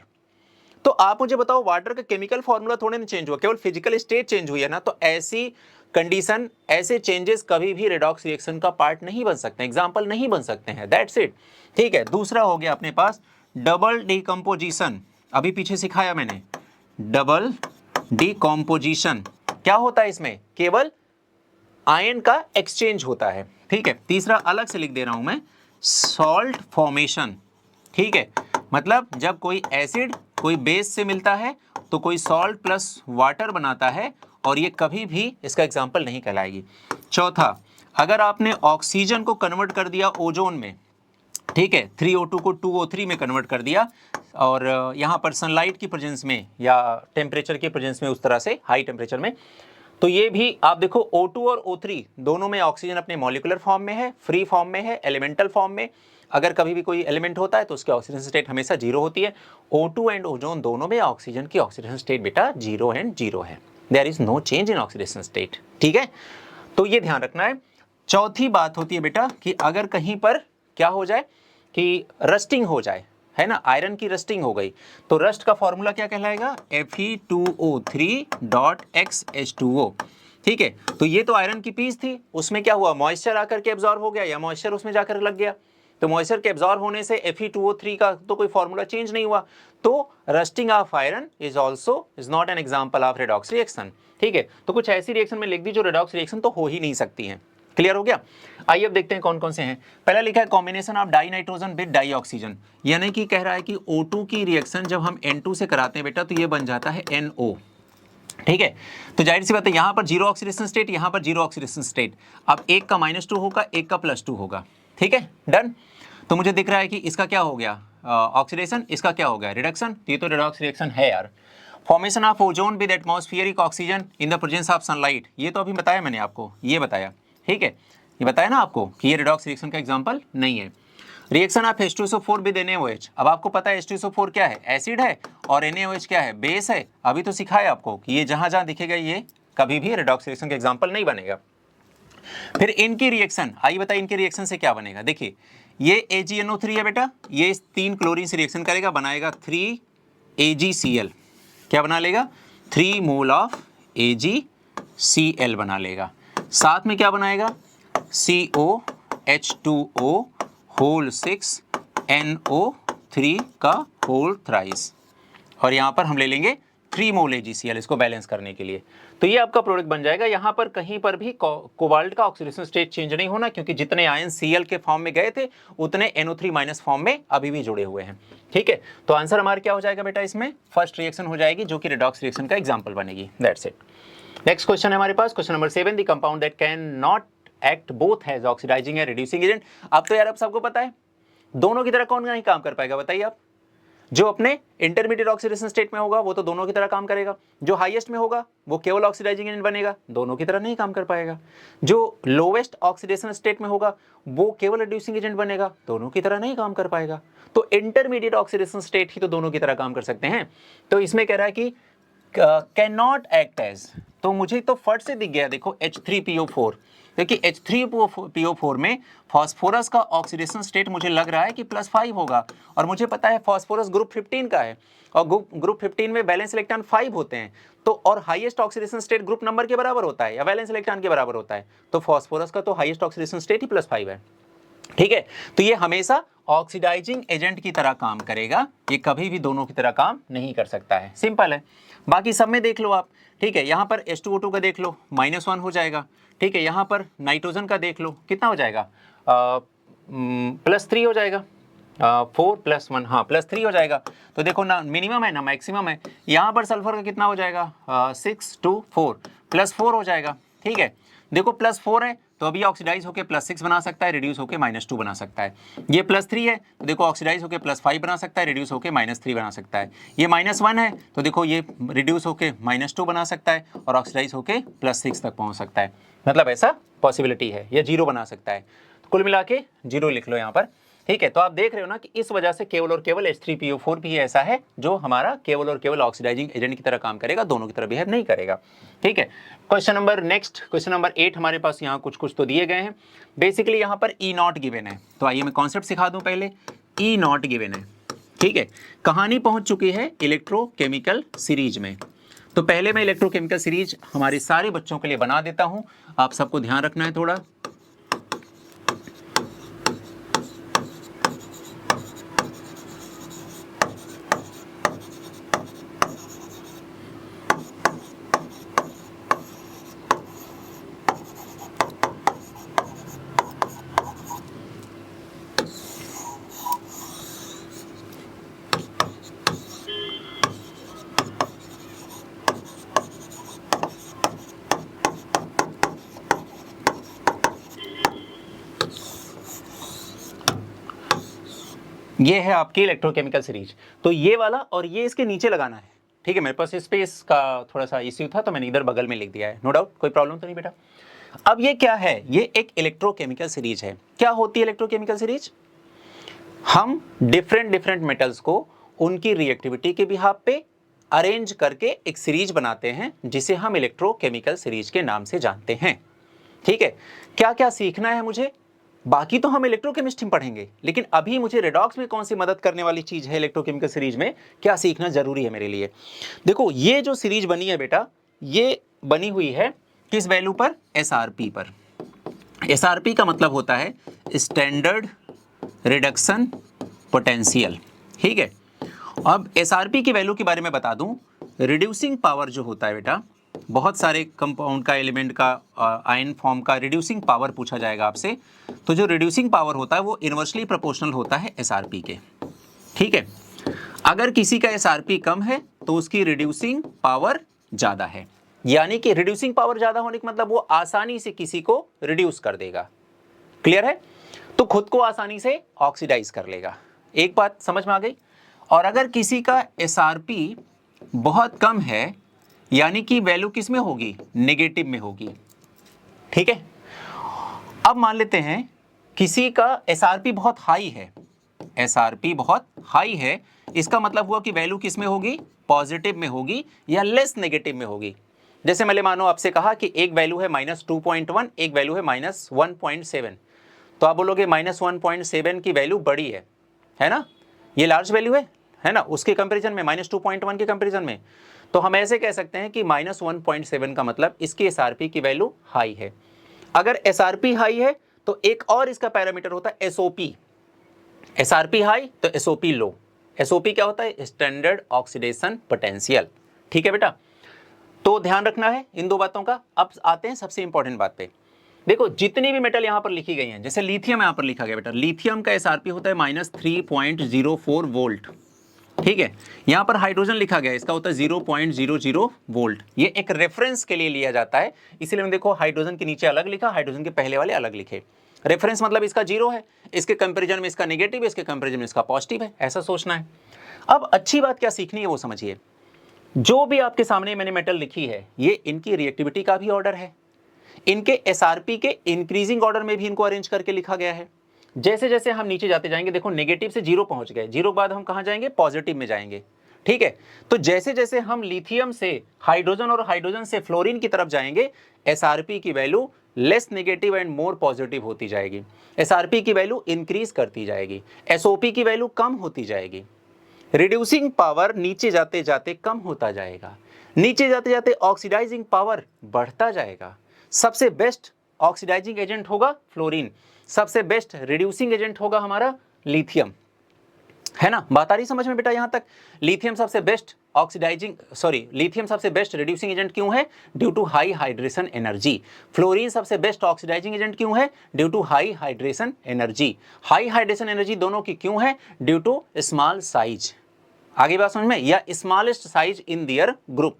तो आप मुझे बताओ, वाटर का केमिकल फॉर्मूला थोड़े ना चेंज हुआ, केवल फिजिकल स्टेट चेंज हुई है ना। तो ऐसी कंडीशन, ऐसे चेंजेस कभी भी रेडॉक्स रिएक्शन का पार्ट नहीं बन सकते, एग्जाम्पल नहीं बन सकते हैं, दैट्स इट, ठीक है। दूसरा हो गया अपने पास डबल डिकम्पोजिशन, अभी पीछे सिखाया मैंने, डबल डिकम्पोजिशन क्या होता है, इसमें केवल आयन का एक्सचेंज होता है, ठीक है। तीसरा अलग से लिख दे रहा हूं मैं, सॉल्ट फॉर्मेशन, ठीक है। मतलब जब कोई एसिड कोई बेस से मिलता है तो कोई सॉल्ट प्लस वाटर बनाता है, और ये कभी भी इसका एग्जाम्पल नहीं कहलाएगी। चौथा, अगर आपने ऑक्सीजन को कन्वर्ट कर दिया ओजोन में, ठीक है, 3O2 को 2O3 में कन्वर्ट कर दिया, और यहाँ पर सनलाइट की प्रेजेंस में या टेम्परेचर की प्रेजेंस में, उस तरह से हाई टेम्परेचर में, तो ये भी आप देखो O2 और O3 दोनों में ऑक्सीजन अपने मॉलिक्यूलर फॉर्म में है, फ्री फॉर्म में है, एलिमेंटल फॉर्म में। अगर कभी भी कोई एलिमेंट होता है तो उसकी ऑक्सीजन स्टेट हमेशा 0 होती है। O2 एंड ओजोन दोनों में ऑक्सीजन की ऑक्सीडेशन स्टेट बेटा 0 एंड 0 है, there is no change in oxidation state, ठीक है। तो ये ध्यान रखना है। चौथी बात होती है बेटा कि अगर कहीं पर क्या हो जाए कि रस्टिंग हो जाए, है ना, आयरन की रस्टिंग हो गई, तो रस्ट का फॉर्मूला क्या कहलाएगा, Fe2O3.XH2O, ठीक है। तो ये तो आयरन की पीस थी, उसमें क्या हुआ, मॉइस्चर आकर के एब्जॉर्ब हो गया, या मॉइस्चर उसमें जाकर लग गया। तो मॉइस्चर के एब्जॉर्ब होने से Fe2O3 का तो कोई फॉर्मूला चेंज नहीं हुआ। तो rusting of iron is not an example of redox reaction, ठीक है। तो कुछ ऐसी रिएक्शन में लिख दी जो रेडॉक्स रिएक्शन तो हो ही नहीं सकती है। क्लियर हो गया। आइए अब देखते हैं कौन कौन से हैं। पहला लिखा है combination of di nitrogen with di oxygen, यानी कि कह रहा है कि O2 की रिएक्शन जब हम N2 से कराते हैं बेटा तो ये बन जाता है NO, ठीक है। तो जाहिर सी बात है यहाँ पर 0 ऑक्सीडेशन स्टेट, यहाँ पर 0 ऑक्सीडेशन स्टेट। अब एक का -2 होगा, एक का +2 होगा, ठीक है, डन। तो मुझे दिख रहा है कि इसका क्या हो गया ऑक्सीडेशन, इसका क्या हो गया रिडक्शन। ये तो रेडॉक्स रिएक्शन है यार। Formation of ozone with atmospheric oxygen in the presence of sunlight, ये तो अभी बताया मैंने आपको, ये बताया, ठीक है, ये बताया ना आपको कि ये रेडॉक्स रिएक्शन का एग्जांपल नहीं है। Reaction of H2SO4 with NaOH, अब आपको पता है H2SO4 क्या है, एसिड है, और NaOH क्या है, बेस है। अभी तो सिखाया आपको कि ये जहां जहां दिखेगा ये कभी भी रेडॉक्स रिएक्शन का एग्जांपल नहीं बनेगा। फिर इनकी रिएक्शन, आइए बताइए इनके रिएक्शन से क्या बनेगा। देखिए ये AgNO3 है बेटा, ये 3 क्लोरीन से रिएक्शन करेगा, बनाएगा 3 AgCl, क्या बना लेगा, 3 मोल ऑफ AgCl बना लेगा। साथ में क्या बनाएगा, COH2O होल 6 NO3 का होल थ्राइस, और यहाँ पर हम ले लेंगे 3 मोल AgCl इसको बैलेंस करने के लिए। तो ये आपका प्रोडक्ट बन जाएगा। यहाँ पर कहीं पर भी कोबाल्ट का ऑक्सीडेशन स्टेट चेंज नहीं होना, क्योंकि जितने आयन Cl के फॉर्म में गए थे उतने NO3- फॉर्म में अभी भी जुड़े हुए हैं, ठीक है। तो आंसर हमारा क्या हो जाएगा बेटा, इसमें फर्स्ट रिएक्शन हो जाएगी जो कि रेडॉक्स रिएक्शन का एग्जाम्पल बनेगी, दैट्स इट। नेक्स्ट क्वेश्चन है हमारे पास, question number 7, the compound that can not act both as oxidising and reducing agent. अब तो यार अब सबको पता है दोनों की तरह कौन नहीं काम कर पाएगा, बताइए आप। जो अपने इंटरमीडिएट ऑक्सीडेशन स्टेट में होगा वो तो दोनों की तरह काम करेगा, जो हाईएस्ट में होगा वो केवल ऑक्सीडाइजिंग एजेंट बनेगा, दोनों की तरह नहीं काम कर पाएगा, जो लोवेस्ट ऑक्सीडेशन स्टेट में होगा वो केवल रिड्यूसिंग एजेंट बनेगा, दोनों की तरह नहीं काम कर पाएगा। तो इंटरमीडिएट ऑक्सीडेशन स्टेट ही तो दोनों की तरह काम कर सकते हैं। तो इसमें कह रहा है कि कैन नॉट एक्ट एज, तो मुझे तो फट से दिख गया, देखो H3PO4, क्योंकि H3PO4 में फास्फोरस का ऑक्सीडेशन स्टेट मुझे लग रहा है कि +5 होगा, और मुझे पता है फास्फोरस ग्रुप 15 का है, और ग्रुप 15 में वैलेंस इलेक्ट्रॉन 5 होते हैं, तो और highest oxidation state group number के बराबर होता है या वैलेंस इलेक्ट्रॉन के बराबर होता है, तो फास्फोरस का तो हाईएस्ट ऑक्सीडेशन स्टेट ही +5 है। ठीक है, तो ये हमेशा ऑक्सीडाइजिंग एजेंट की तरह काम करेगा, ये कभी भी दोनों की तरह काम नहीं कर सकता है, सिंपल है। बाकी सब में देख लो आप, ठीक है, यहाँ पर H2O2 का देख लो -1 हो जाएगा, ठीक है, यहाँ पर नाइट्रोजन का देख लो कितना हो जाएगा, +3 हो जाएगा, 4 + 1, हाँ +3 हो जाएगा। तो देखो ना मिनिमम है ना मैक्सिमम है, यहाँ पर सल्फर का कितना हो जाएगा, 6 to 4 +4 हो जाएगा। ठीक है, देखो +4 है तो अभी ऑक्सीडाइज होकर +6 बना सकता है, रिड्यूस होकर -2 बना सकता है। ये +3 है तो देखो ऑक्सीडाइज होकर +5 बना सकता है, रिड्यूस होकर -3 बना सकता है। ये -1 है तो देखो ये रिड्यूस होकर -2 बना सकता है और ऑक्सीडाइज होकर +6 तक पहुंच सकता है, मतलब ऐसा पॉसिबिलिटी है, या 0 बना सकता है। तो कुल मिला के 0 लिख लो यहाँ पर। ठीक है, तो आप देख रहे हो ना कि इस वजह से केवल और केवल H3PO4 भी ऐसा है जो हमारा केवल और केवल ऑक्सीडाइजिंग एजेंट की तरह काम करेगा, दोनों की तरह बिहेव नहीं करेगा। ठीक है, क्वेश्चन नंबर 8 हमारे पास यहाँ कुछ तो दिए गए हैं। बेसिकली यहाँ पर E0 गिवन है, तो आइए मैं कॉन्सेप्ट सिखा दूं पहले। E0 गिवन है, ठीक है, कहानी पहुंच चुकी है इलेक्ट्रोकेमिकल सीरीज में। तो पहले मैं इलेक्ट्रोकेमिकल सीरीज हमारे सारे बच्चों के लिए बना देता हूं, आप सबको ध्यान रखना है थोड़ा। ये है आपकी इलेक्ट्रोकेमिकल सीरीज, तो ये वाला और ये इसके नीचे लगाना है। ठीक है, मेरे पास स्पेस का थोड़ा सा इश्यू था तो मैंने इधर बगल में लिख दिया है, नो डाउट, कोई प्रॉब्लम तो नहीं बेटा। अब ये क्या है, ये एक इलेक्ट्रोकेमिकल सीरीज है। क्या होती है इलेक्ट्रोकेमिकल सीरीज, हम डिफरेंट मेटल्स को उनकी रिएक्टिविटी के बिहाफ पे अरेंज करके एक सीरीज बनाते हैं जिसे हम इलेक्ट्रोकेमिकल सीरीज के नाम से जानते हैं। ठीक है, क्या क्या सीखना है मुझे, बाकी तो हम इलेक्ट्रोकेमिस्ट्री में पढ़ेंगे, लेकिन अभी मुझे रेडॉक्स में कौन सी मदद करने वाली चीज है इलेक्ट्रोकेमिकल सीरीज में, क्या सीखना जरूरी है मेरे लिए। देखो ये जो सीरीज बनी है बेटा, ये बनी हुई है किस वैल्यू पर, SRP पर। SRP का मतलब होता है स्टैंडर्ड रिडक्शन पोटेंशियल। ठीक है, अब SRP की वैल्यू के बारे में बता दूं, रिड्यूसिंग पावर जो होता है बेटा, बहुत सारे कंपाउंड का, एलिमेंट का, आयन फॉर्म का रिड्यूसिंग पावर पूछा जाएगा आपसे, तो जो रिड्यूसिंग पावर होता है वो इनवर्सली प्रोपोर्शनल होता है SRP के। ठीक है, अगर किसी का SRP कम है तो उसकी रिड्यूसिंग पावर ज्यादा है, यानी कि रिड्यूसिंग पावर ज्यादा होने का मतलब वो आसानी से किसी को रिड्यूस कर देगा। क्लियर है, तो खुद को आसानी से ऑक्सीडाइज कर लेगा। एक बात समझ में आ गई। और अगर किसी का SRP बहुत कम है, यानी कि वैल्यू किस में होगी, नेगेटिव में होगी। ठीक है, अब मान लेते हैं किसी का SRP बहुत हाई है, SRP बहुत हाई है, इसका मतलब हुआ कि वैल्यू किस में होगी, पॉजिटिव में होगी या लेस नेगेटिव में होगी। जैसे मैंने मानो आपसे कहा कि एक वैल्यू है -2.1, एक वैल्यू है -1.7, तो आप बोलोगे -1.7 की वैल्यू बड़ी है ना, ये लार्ज वैल्यू है ना, उसके कंपैरिजन में -2.1 के कंपैरिजन में, तो हम ऐसे कह सकते हैं कि -1.7 का मतलब इसकी SRP की वैल्यू हाई है। अगर SRP हाई है तो एक और इसका पैरामीटर होता है SOP। SRP हाई तो SOP लो। SOP क्या होता है, स्टैंडर्ड ऑक्सीडेशन पोटेंशियल। ठीक है बेटा, तो ध्यान रखना है इन दो बातों का। अब आते हैं सबसे इंपॉर्टेंट बात पे। देखो जितनी भी मेटल यहां पर लिखी गई हैं, जैसे लिथियम यहां पर लिखा गया बेटा, लिथियम का SRP होता है -3.04 वोल्ट। ठीक है, यहां पर हाइड्रोजन लिखा गया है, इसका होता है 0.00 वोल्ट। ये एक रेफरेंस के लिए लिया जाता है, इसीलिए देखो हाइड्रोजन के नीचे अलग लिखा, हाइड्रोजन के पहले वाले अलग लिखे। रेफरेंस मतलब इसका 0 है, इसके कंपैरिजन में इसका नेगेटिव है, इसके कंपैरिजन में इसका पॉजिटिव है, ऐसा सोचना है। अब अच्छी बात क्या सीखनी है वो समझिए। जो भी आपके सामने मैंने मेटल लिखी है ये इनकी रिएक्टिविटी का भी ऑर्डर है, इनके एसआरपी के इंक्रीजिंग ऑर्डर में भी इनको अरेंज करके लिखा गया है। जैसे जैसे हम नीचे जाते जाएंगे, देखो नेगेटिव से जीरो पहुंच गए, जीरो के बाद हम कहां जाएंगे, पॉजिटिव में जाएंगे। ठीक है, तो जैसे जैसे हम लिथियम से हाइड्रोजन और हाइड्रोजन से फ्लोरीन की तरफ जाएंगे, एसआरपी की value less negative and more positive होती जाएगी, एसआरपी की वैल्यू इंक्रीज करती जाएगी, एसओपी की वैल्यू कम होती जाएगी, रिड्यूसिंग पावर नीचे जाते जाते कम होता जाएगा, नीचे जाते जाते ऑक्सीडाइजिंग पावर बढ़ता जाएगा। सबसे बेस्ट ऑक्सीडाइजिंग एजेंट होगा फ्लोरीन, सबसे बेस्ट रिड्यूसिंग एजेंट होगा हमारा लिथियम, है ना। बात आ रही समझ में बेटा यहां तक। लिथियम सबसे बेस्ट लिथियम सबसे बेस्ट रिड्यूसिंग एजेंट क्यों है, due to high hydration energy. Fluorine सबसे बेस्ट ऑक्सीडाइजिंग एजेंट क्यों है, due to high hydration energy. High hydration energy दोनों की क्यों है, ड्यू टू स्मॉल साइज। आगे बात समझ में, या smallest size in their group,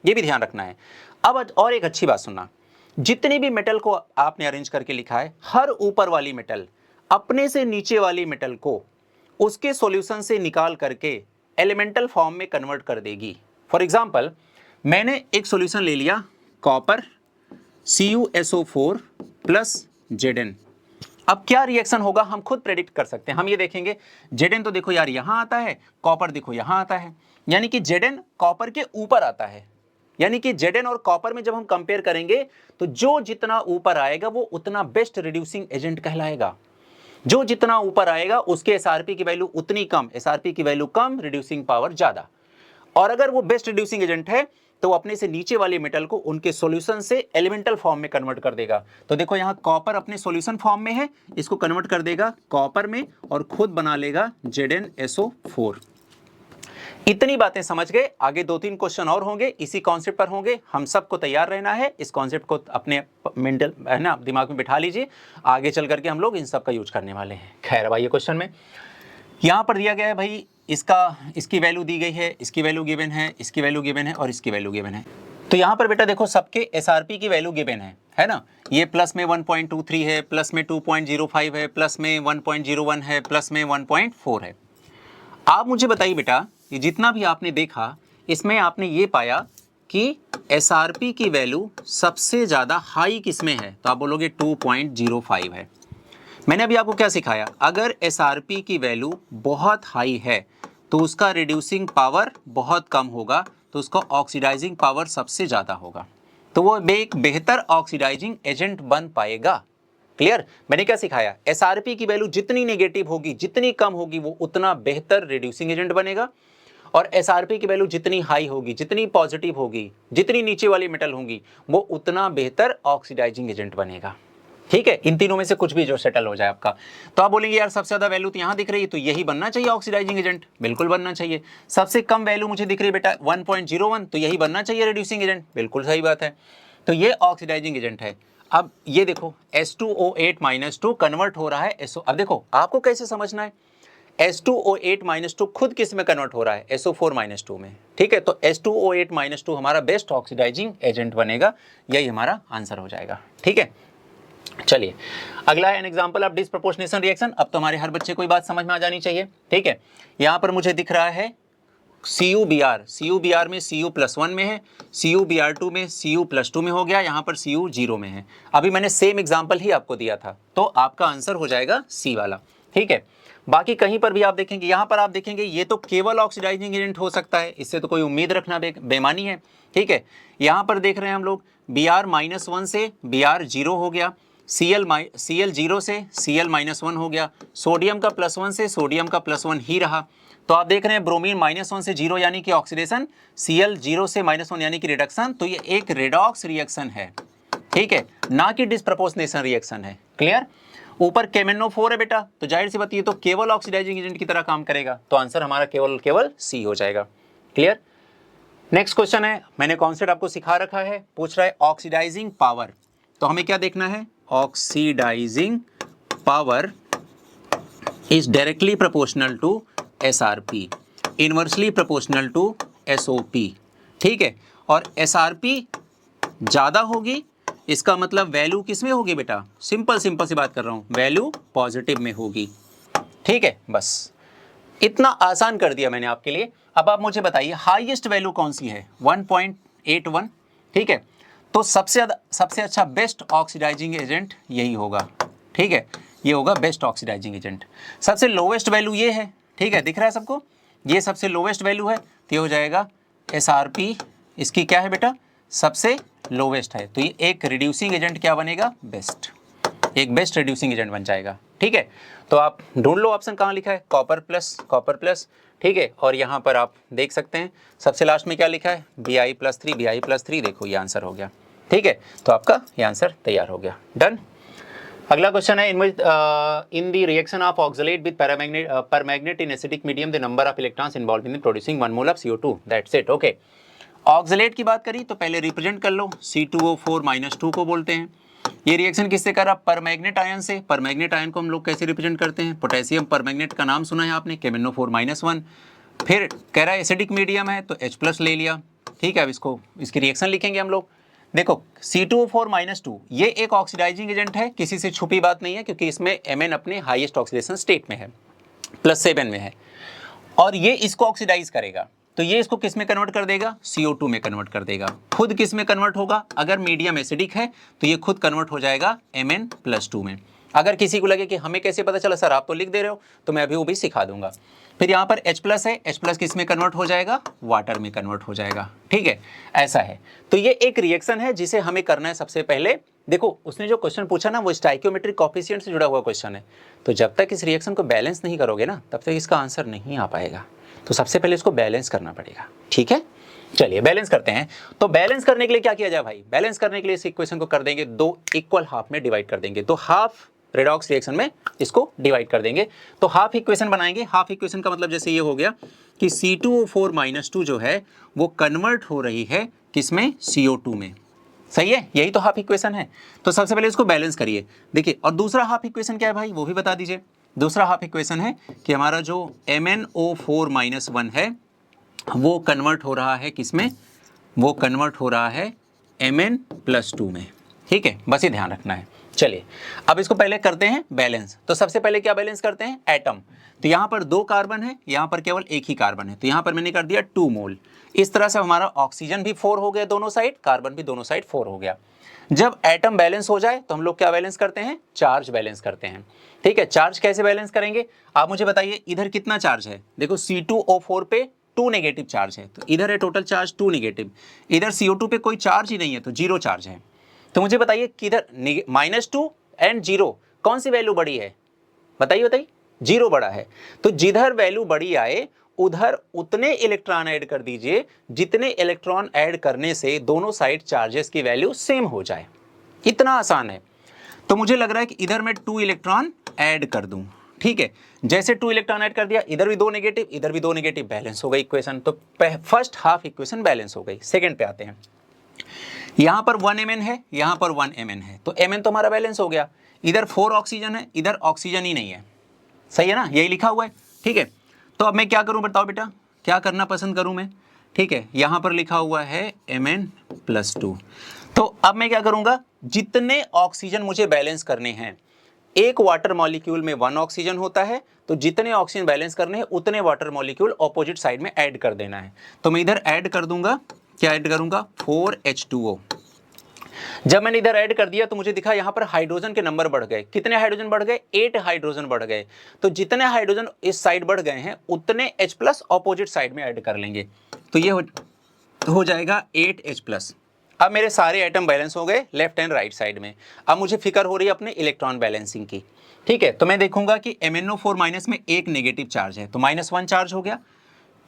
ये भी ध्यान रखना है। अब और एक अच्छी बात सुनना, जितने भी मेटल को आपने अरेंज करके लिखा है, हर ऊपर वाली मेटल अपने से नीचे वाली मेटल को उसके सॉल्यूशन से निकाल करके एलिमेंटल फॉर्म में कन्वर्ट कर देगी। फॉर एग्जांपल, मैंने एक सॉल्यूशन ले लिया कॉपर CuSO4 प्लस Zn। अब क्या रिएक्शन होगा हम खुद प्रेडिक्ट कर सकते हैं। हम ये देखेंगे, Zn तो देखो यार यहां आता है, कॉपर देखो यहां आता है, यानी कि Zn कॉपर के ऊपर आता है, यानी कि Zn और कॉपर में जब हम कंपेयर करेंगे तो जो जितना ऊपर आएगा वो उतना बेस्ट रिड्यूसिंग एजेंट कहलाएगा, जो जितना ऊपर आएगा उसके एसआरपी की वैल्यू उतनी कम, एसआरपी की वैल्यू कम, रिड्यूसिंग पावर ज्यादा। और अगर वो बेस्ट रिड्यूसिंग एजेंट है तो अपने से नीचे वाले मेटल को उनके सॉल्यूशन से एलिमेंटल फॉर्म में कन्वर्ट कर देगा। तो देखो यहां कॉपर अपने सॉल्यूशन फॉर्म में है, इसको कन्वर्ट कर देगा कॉपर में और खुद बना लेगा ZnSO4। इतनी बातें समझ गए, आगे 2-3 क्वेश्चन और होंगे इसी कॉन्सेप्ट पर होंगे, हम सबको तैयार रहना है। इस कॉन्सेप्ट को अपने मेंटल है ना दिमाग में बिठा लीजिए, आगे चल करके हम लोग इन सब का यूज करने वाले हैं। खैर भाई, ये क्वेश्चन में यहाँ पर दिया गया है भाई, इसकी वैल्यू दी गई है, इसकी वैल्यू गिवन है, इसकी वैल्यू गिवन है और इसकी वैल्यू गिवन है। तो यहाँ पर बेटा देखो सबके एसआरपी की वैल्यू गिवन है ना। ये प्लस में 1.23 है, प्लस में 2.05 है, प्लस में 1.01 है, प्लस में 1.4 है। आप मुझे बताइए बेटा, ये जितना भी आपने देखा इसमें आपने ये पाया कि एसआरपी की वैल्यू सबसे ज़्यादा हाई किसमें है, तो आप बोलोगे 2.05 है। मैंने अभी आपको क्या सिखाया, अगर एसआरपी की वैल्यू बहुत हाई है तो उसका रिड्यूसिंग पावर बहुत कम होगा, तो उसका ऑक्सीडाइजिंग पावर सबसे ज़्यादा होगा, तो वो एक बेहतर ऑक्सीडाइजिंग एजेंट बन पाएगा। क्लियर। मैंने क्या सिखाया, एसआरपी की वैल्यू जितनी नेगेटिव होगी, जितनी कम होगी, वो उतना बेहतर रिड्यूसिंग एजेंट बनेगा, और एसआरपी की वैल्यू जितनी हाई होगी, जितनी पॉजिटिव होगी, जितनी नीचे वाली मेटल होंगी, वो उतना बेहतर ऑक्सीडाइजिंग एजेंट बनेगा। ठीक है, इन तीनों में से कुछ भी जो सेटल हो जाए आपका। तो आप बोलेंगे यार सबसे ज्यादा वैल्यू तो यहां दिख रही है, तो यही बनना चाहिए ऑक्सीडाइजिंग एजेंट, बिल्कुल बनना चाहिए। सबसे कम वैल्यू मुझे दिख रही है बेटा 1.01, तो यही बनना चाहिए रिड्यूसिंग एजेंट, बिल्कुल सही बात है। तो ये ऑक्सीडाइजिंग एजेंट है। अब ये देखो H2O8-2 कन्वर्ट हो रहा है SO। अब देखो आपको कैसे समझना है, H2O8-2 खुद किस में कन्वर्ट हो रहा है, SO4-2 में। ठीक है, तो H2O8-2 हमारा बेस्ट ऑक्सीडाइजिंग एजेंट बनेगा, यही हमारा आंसर हो जाएगा। ठीक है, चलिए अगला है an example of disproportionation reaction. अब तो हमारे हर बच्चे को बात समझ में आ जानी चाहिए। ठीक है, यहां पर मुझे दिख रहा है CuBr में Cu+1 में है, CuBr2 में Cu+2 में हो गया, यहाँ पर Cu 0 में है। अभी मैंने सेम एग्जांपल ही आपको दिया था, तो आपका आंसर हो जाएगा C वाला। ठीक है, बाकी कहीं पर भी आप देखेंगे, यहाँ पर आप देखेंगे ये तो केवल ऑक्सीडाइजिंग एजेंट हो सकता है, इससे तो कोई उम्मीद रखना बेमानी है। ठीक है, यहाँ पर देख रहे हैं हम लोग Br-1 से Br0 हो गया, Cl0 से Cl-1 हो गया, सोडियम का +1 से सोडियम का +1 ही रहा। तो आप देख रहे हैं ब्रोमीन -1 से 0 यानी कि ऑक्सीडेशन, Cl0 से -1 यानी कि रिडक्शन। तो ये एक रेडॉक्स रिएक्शन है, ठीक है, ना कि डिसप्रोपोर्शनेशन रिएक्शन है। क्लियर। ऊपर KMnO4 है बेटा, तो जाहिर सी बात ये तो केवल ऑक्सीडाइजिंग एजेंट की तरह काम करेगा, तो आंसर हमारा केवल C हो जाएगा। क्लियर। नेक्स्ट क्वेश्चन है, मैंने कॉन्सेप्ट आपको सिखा रखा है, पूछ रहा है ऑक्सीडाइजिंग पावर। तो हमें क्या देखना है, oxidizing power is directly proportional to SRP, inversely proportional to SOP। ठीक है, और SRP ज़्यादा होगी, इसका मतलब वैल्यू किस में होगी बेटा, सिंपल सी बात कर रहा हूँ, वैल्यू पॉजिटिव में होगी। ठीक है, बस इतना आसान कर दिया मैंने आपके लिए। अब आप मुझे बताइए हाईएस्ट वैल्यू कौन सी है, 1.81, ठीक है। तो सबसे अच्छा बेस्ट ऑक्सीडाइजिंग एजेंट यही होगा, ठीक है, ये होगा बेस्ट ऑक्सीडाइजिंग एजेंट। सबसे लोवेस्ट वैल्यू ये है, ठीक है, दिख रहा है सबको, ये सबसे लोवेस्ट वैल्यू है, तो ये हो जाएगा SRP, इसकी क्या है बेटा, सबसे लोवेस्ट है, तो ये एक रिड्यूसिंग एजेंट क्या बनेगा, बेस्ट, एक बेस्ट रिड्यूसिंग एजेंट बन जाएगा, ठीक है। तो आप ढूंढ लो ऑप्शन कहाँ लिखा है, कॉपर प्लस, ठीक है, और यहाँ पर आप देख सकते हैं सबसे लास्ट में क्या लिखा है, Bi+3, देखो ये आंसर हो गया, ठीक है। तो आपका ये आंसर तैयार हो गया, डन। अगला क्वेश्चन है, in the reaction of oxalate with परमैग्नेट in acidic medium the number of electrons involve in producing 1 mole of CO2, that's it, okay. Oxalate की बात करी तो पहले रिप्रेजेंट कर लो, C2O4-2 को बोलते हैं। ये रिएक्शन किससे करा, परमैग्नेट आयन से। परमैग्नेट आयन को हम लोग कैसे रिप्रेजेंट करते हैं, पोटेशियम परमैग्नेट का नाम सुना है आपने, KMnO4-1। फिर कह रहा है एसिडिक मीडियम है तो H+ ले लिया, ठीक है। अब इसकी रिएक्शन लिखेंगे हम लोग। देखो C2O4-2 ये एक ऑक्सीडाइजिंग एजेंट है, किसी से छुपी बात नहीं है, क्योंकि इसमें Mn अपने हाईएस्ट ऑक्सीडेशन स्टेट में है, +7 में है, और ये इसको ऑक्सीडाइज करेगा, तो ये इसको किस में कन्वर्ट कर देगा, CO2 में कन्वर्ट कर देगा। खुद किस में कन्वर्ट होगा, अगर मीडियम एसिडिक है तो ये खुद कन्वर्ट हो जाएगा Mn+2 में। अगर किसी को लगे कि हमें कैसे पता चला सर, आप तो लिख दे रहे हो, तो मैं अभी वो भी सिखा दूंगा। फिर यहाँ पर H+ है, H+ किस में कन्वर्ट हो जाएगा, वाटर में कन्वर्ट हो जाएगा, ठीक है, ऐसा है। तो ये एक रिएक्शन है जिसे हमें करना है सबसे पहले। देखो उसने जो क्वेश्चन पूछा ना, वो स्टाइकियोमेट्रिक कोएफिशिएंट से जुड़ा हुआ क्वेश्चन है, तो जब तक इस रिएक्शन को बैलेंस नहीं करोगे ना, तब तक इसका आंसर नहीं आ पाएगा। तो सबसे पहले इसको बैलेंस करना पड़ेगा, ठीक है। चलिए बैलेंस करते हैं। तो बैलेंस करने के लिए क्या किया जाए भाई, बैलेंस करने के लिए इस इक्वेशन को कर देंगे 2 इक्वल हाफ में डिवाइड कर देंगे, तो हाफ रेडॉक्स रिएक्शन में इसको डिवाइड कर देंगे, तो हाफ इक्वेशन बनाएंगे। हाफ इक्वेशन का मतलब जैसे ये हो गया कि C2O4-2 जो है वो कन्वर्ट हो रही है किसमें, CO2 में, सही है, यही तो हाफ इक्वेशन है। तो सबसे पहले इसको बैलेंस करिए, देखिए। और दूसरा हाफ इक्वेशन क्या है भाई, वो भी बता दीजिए। दूसरा हाफ इक्वेशन है कि हमारा जो MnO4-1 है वो कन्वर्ट हो रहा है किसमें, वो कन्वर्ट हो रहा है Mn+2 में, ठीक है, बस ये ध्यान रखना है। चलिए अब इसको पहले करते हैं बैलेंस। तो सबसे पहले क्या बैलेंस करते हैं, एटम। तो यहाँ पर 2 कार्बन है, यहाँ पर केवल एक ही कार्बन है, तो यहाँ पर मैंने कर दिया 2 मोल। इस तरह से हमारा ऑक्सीजन भी 4 हो गया दोनों साइड, कार्बन भी दोनों साइड 4 हो गया। जब एटम बैलेंस हो जाए तो हम लोग क्या बैलेंस करते हैं, चार्ज बैलेंस करते हैं, ठीक है। चार्ज कैसे बैलेंस करेंगे, आप मुझे बताइए, इधर कितना चार्ज है, देखो C2O4 पे 2 नेगेटिव चार्ज है, तो इधर है टोटल चार्ज 2 नेगेटिव, इधर CO2 पे कोई चार्ज ही नहीं है, तो 0 चार्ज है। तो मुझे बताइए किधर -2 एंड 0 कौन सी वैल्यू बड़ी है, बताइए, 0 बड़ा है। तो जिधर वैल्यू बड़ी आए उधर उतने इलेक्ट्रॉन ऐड कर दीजिए जितने इलेक्ट्रॉन ऐड करने से दोनों साइड चार्जेस की वैल्यू सेम हो जाए, इतना आसान है। तो मुझे लग रहा है कि इधर मैं 2 इलेक्ट्रॉन ऐड कर दूं, ठीक है। जैसे 2 इलेक्ट्रॉन ऐड कर दिया, इधर भी 2 नेगेटिव, इधर भी 2 नेगेटिव, बैलेंस हो गई इक्वेशन। तो फर्स्ट हाफ इक्वेशन बैलेंस हो गई। सेकंड पे आते हैं, यहां पर 1 Mn है, यहां पर 1 Mn है, तो Mn तो हमारा बैलेंस हो गया। इधर 4 ऑक्सीजन है, इधर ऑक्सीजन ही नहीं है, सही है ना, यही लिखा हुआ है, ठीक है। तो अब मैं क्या करूं बताओ बेटा, क्या करना पसंद करूं मैं, ठीक है। यहां पर लिखा हुआ है Mn+2, तो अब मैं क्या करूंगा, जितने ऑक्सीजन मुझे बैलेंस करने हैं, एक वाटर मॉलिक्यूल में 1 ऑक्सीजन होता है, तो जितने ऑक्सीजन बैलेंस करने हैं उतने वाटर मॉलिक्यूल ऑपोजिट साइड में ऐड कर देना है। तो मैं इधर ऐड कर दूंगा, क्या ऐड करूंगा, 4H2O। जब मैंने इधर ऐड कर दिया तो मुझे दिखा यहाँ पर हाइड्रोजन के नंबर बढ़ गए, कितने हाइड्रोजन बढ़ गए, 8 हाइड्रोजन बढ़ गए। तो जितने हाइड्रोजन इस साइड बढ़ गए हैं उतने H+ ऑपोजिट साइड में ऐड कर लेंगे, तो ये हो जाएगा 8H+। अब मेरे सारे एटम बैलेंस हो गए लेफ्ट एंड राइट साइड में। अब मुझे फिक्र हो रही है अपने इलेक्ट्रॉन बैलेंसिंग की, ठीक है। तो मैं देखूंगा कि MnO4- में एक नेगेटिव चार्ज है, तो -1 चार्ज हो गया,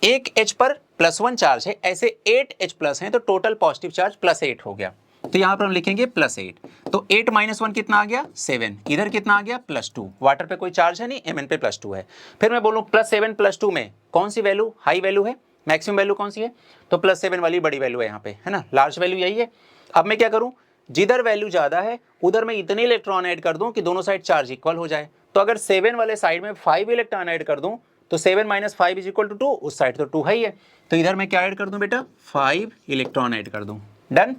एक H पर +1 चार्ज है, ऐसे 8H+ हैं, तो टोटल पॉजिटिव चार्ज +8 हो गया। तो यहाँ पर हम लिखेंगे +8, तो 8 - 1 कितना आ गया, 7, इधर कितना आ गया, +2, वाटर पे कोई चार्ज है नहीं, Mn पे +2 है। फिर मैं बोलूँ +7 +2 में कौन सी वैल्यू हाई वैल्यू है, मैक्सिमम वैल्यू कौन सी है, तो +7 वाली बड़ी वैल्यू है यहाँ पे, है ना, लार्ज वैल्यू यही है। अब मैं क्या करूँ, जिधर वैल्यू ज़्यादा है उधर मैं इतने इलेक्ट्रॉन ऐड कर दूँ कि दोनों साइड चार्ज इक्वल हो जाए। तो अगर 7 वाले साइड में 5 इलेक्ट्रॉन ऐड कर दूँ तो 7 - 5 = 2, उस साइड तो 2 है ही है, तो इधर मैं क्या ऐड कर दूं बेटा, 5 इलेक्ट्रॉन ऐड कर दूं, डन।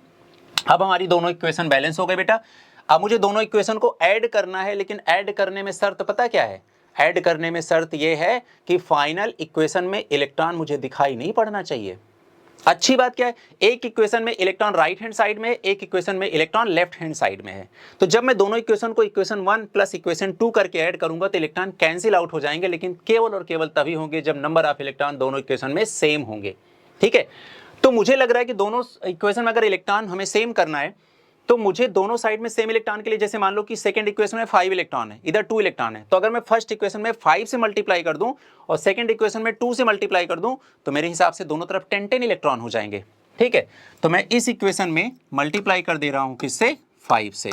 अब हमारी दोनों इक्वेशन बैलेंस हो गए बेटा। अब मुझे दोनों इक्वेशन को ऐड करना है, लेकिन ऐड करने में शर्त पता क्या है, ऐड करने में शर्त यह है कि फाइनल इक्वेशन में इलेक्ट्रॉन मुझे दिखाई नहीं पड़ना चाहिए। अच्छी बात क्या है, एक इक्वेशन में इलेक्ट्रॉन राइट हैंड साइड में है, एक इक्वेशन में इलेक्ट्रॉन लेफ्ट हैंड साइड में है। तो जब मैं दोनों इक्वेशन को इक्वेशन 1 प्लस इक्वेशन 2 करके ऐड करूंगा तो इलेक्ट्रॉन कैंसिल आउट हो जाएंगे, लेकिन केवल और केवल तभी होंगे जब नंबर ऑफ इलेक्ट्रॉन दोनों इक्वेशन में सेम होंगे। ठीक है, तो मुझे लग रहा है कि दोनों इक्वेशन में अगर इलेक्ट्रॉन हमें सेम करना है तो मुझे दोनों साइड में सेम इलेक्ट्रॉन के लिए, जैसे मान लो कि सेकंड इक्वेशन में 5 इलेक्ट्रॉन है, इधर 2 इलेक्ट्रॉन है, तो अगर मैं फर्स्ट इक्वेशन में 5 से मल्टीप्लाई कर दूं और सेकंड इक्वेशन में 2 से मल्टीप्लाई कर दूं तो मेरे हिसाब से दोनों तरफ 10 इलेक्ट्रॉन हो जाएंगे। ठीक है, तो मैं इस इक्वेशन में मल्टीप्लाई कर दे रहा हूं किससे, 5 से।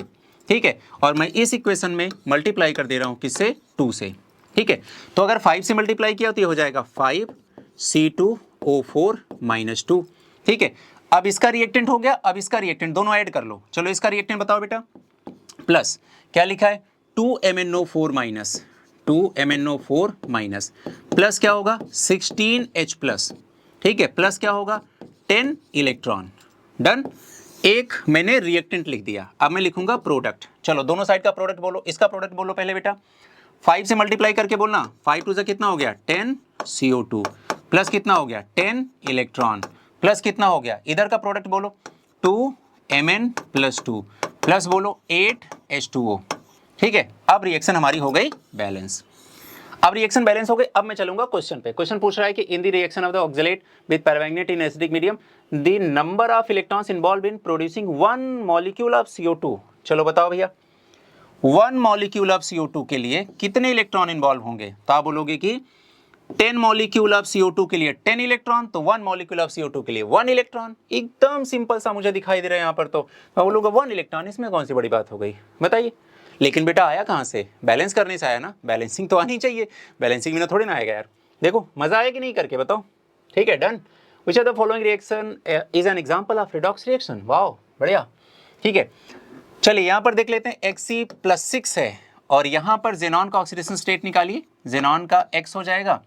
ठीक है, और मैं इस इक्वेशन में मल्टीप्लाई कर दे रहा हूं किससे, 2 से। ठीक है, तो अगर 5 से मल्टीप्लाई किया तो ये हो जाएगा 5C2O4 - 2। ठीक है, अब इसका रिएक्टेंट हो गया, अब इसका रिएक्टेंट, दोनों ऐड कर लो। चलो इसका रिएक्टेंट बताओ बेटा, प्लस क्या लिखा है, 2MnO4 minus, 2MnO4 minus, plus क्या होगा 16H प्लस। ठीक है, प्लस क्या होगा 10 इलेक्ट्रॉन। डन, एक मैंने रिएक्टेंट लिख दिया, अब मैं लिखूंगा प्रोडक्ट। चलो दोनों साइड का प्रोडक्ट बोलो, इसका प्रोडक्ट बोलो पहले बेटा, 5 से मल्टीप्लाई करके बोलना, 5 टू से कितना हो गया 10 CO2 प्लस कितना हो गया 10 इलेक्ट्रॉन प्लस कितना हो गया, इधर का प्रोडक्ट बोलो 2Mn + 2 प्लस बोलो 8H2O। ठीक है, अब रिएक्शन हमारी हो गई बैलेंस। अब रिएक्शन बैलेंस हो गई, अब मैं चलूंगा क्वेश्चन पे। क्वेश्चन पूछ रहा है कि in the reaction of the oxalate with paramagnet in acidic medium the number of electrons involve in producing 1 molecule of CO2। चलो बताओ भैया, 1 मॉलिक्यूल ऑफ CO2 के लिए कितने इलेक्ट्रॉन इन्वॉल्व होंगे, तो आप बोलोगे कि 10 मॉलिक्यूल ऑफ CO2 के लिए 10 इलेक्ट्रॉन, तो 1 मॉलिक्यूल ऑफ CO2 के लिए 1 इलेक्ट्रॉन। एकदम सिंपल सा मुझे दिखाई दे रहा है यहाँ पर, तो मैं बोलूँगा 1 इलेक्ट्रॉन, इसमें कौन सी बड़ी बात हो गई बताइए। लेकिन बेटा आया कहाँ से, बैलेंस करने से आया ना, बैलेंसिंग तो आनी चाहिए, बैलेंसिंग बिना थोड़ी ना आएगा यार। देखो मजा आया कि नहीं करके बताओ। ठीक है, done. Which are the following reaction is an example of redox reaction. वाह बढ़िया। ठीक है, चलिए यहाँ पर देख लेते हैं, Xe+6 है और यहाँ पर जेनॉन का ऑक्सीडेशन स्टेट निकालिए, जेनॉन का X हो जाएगा।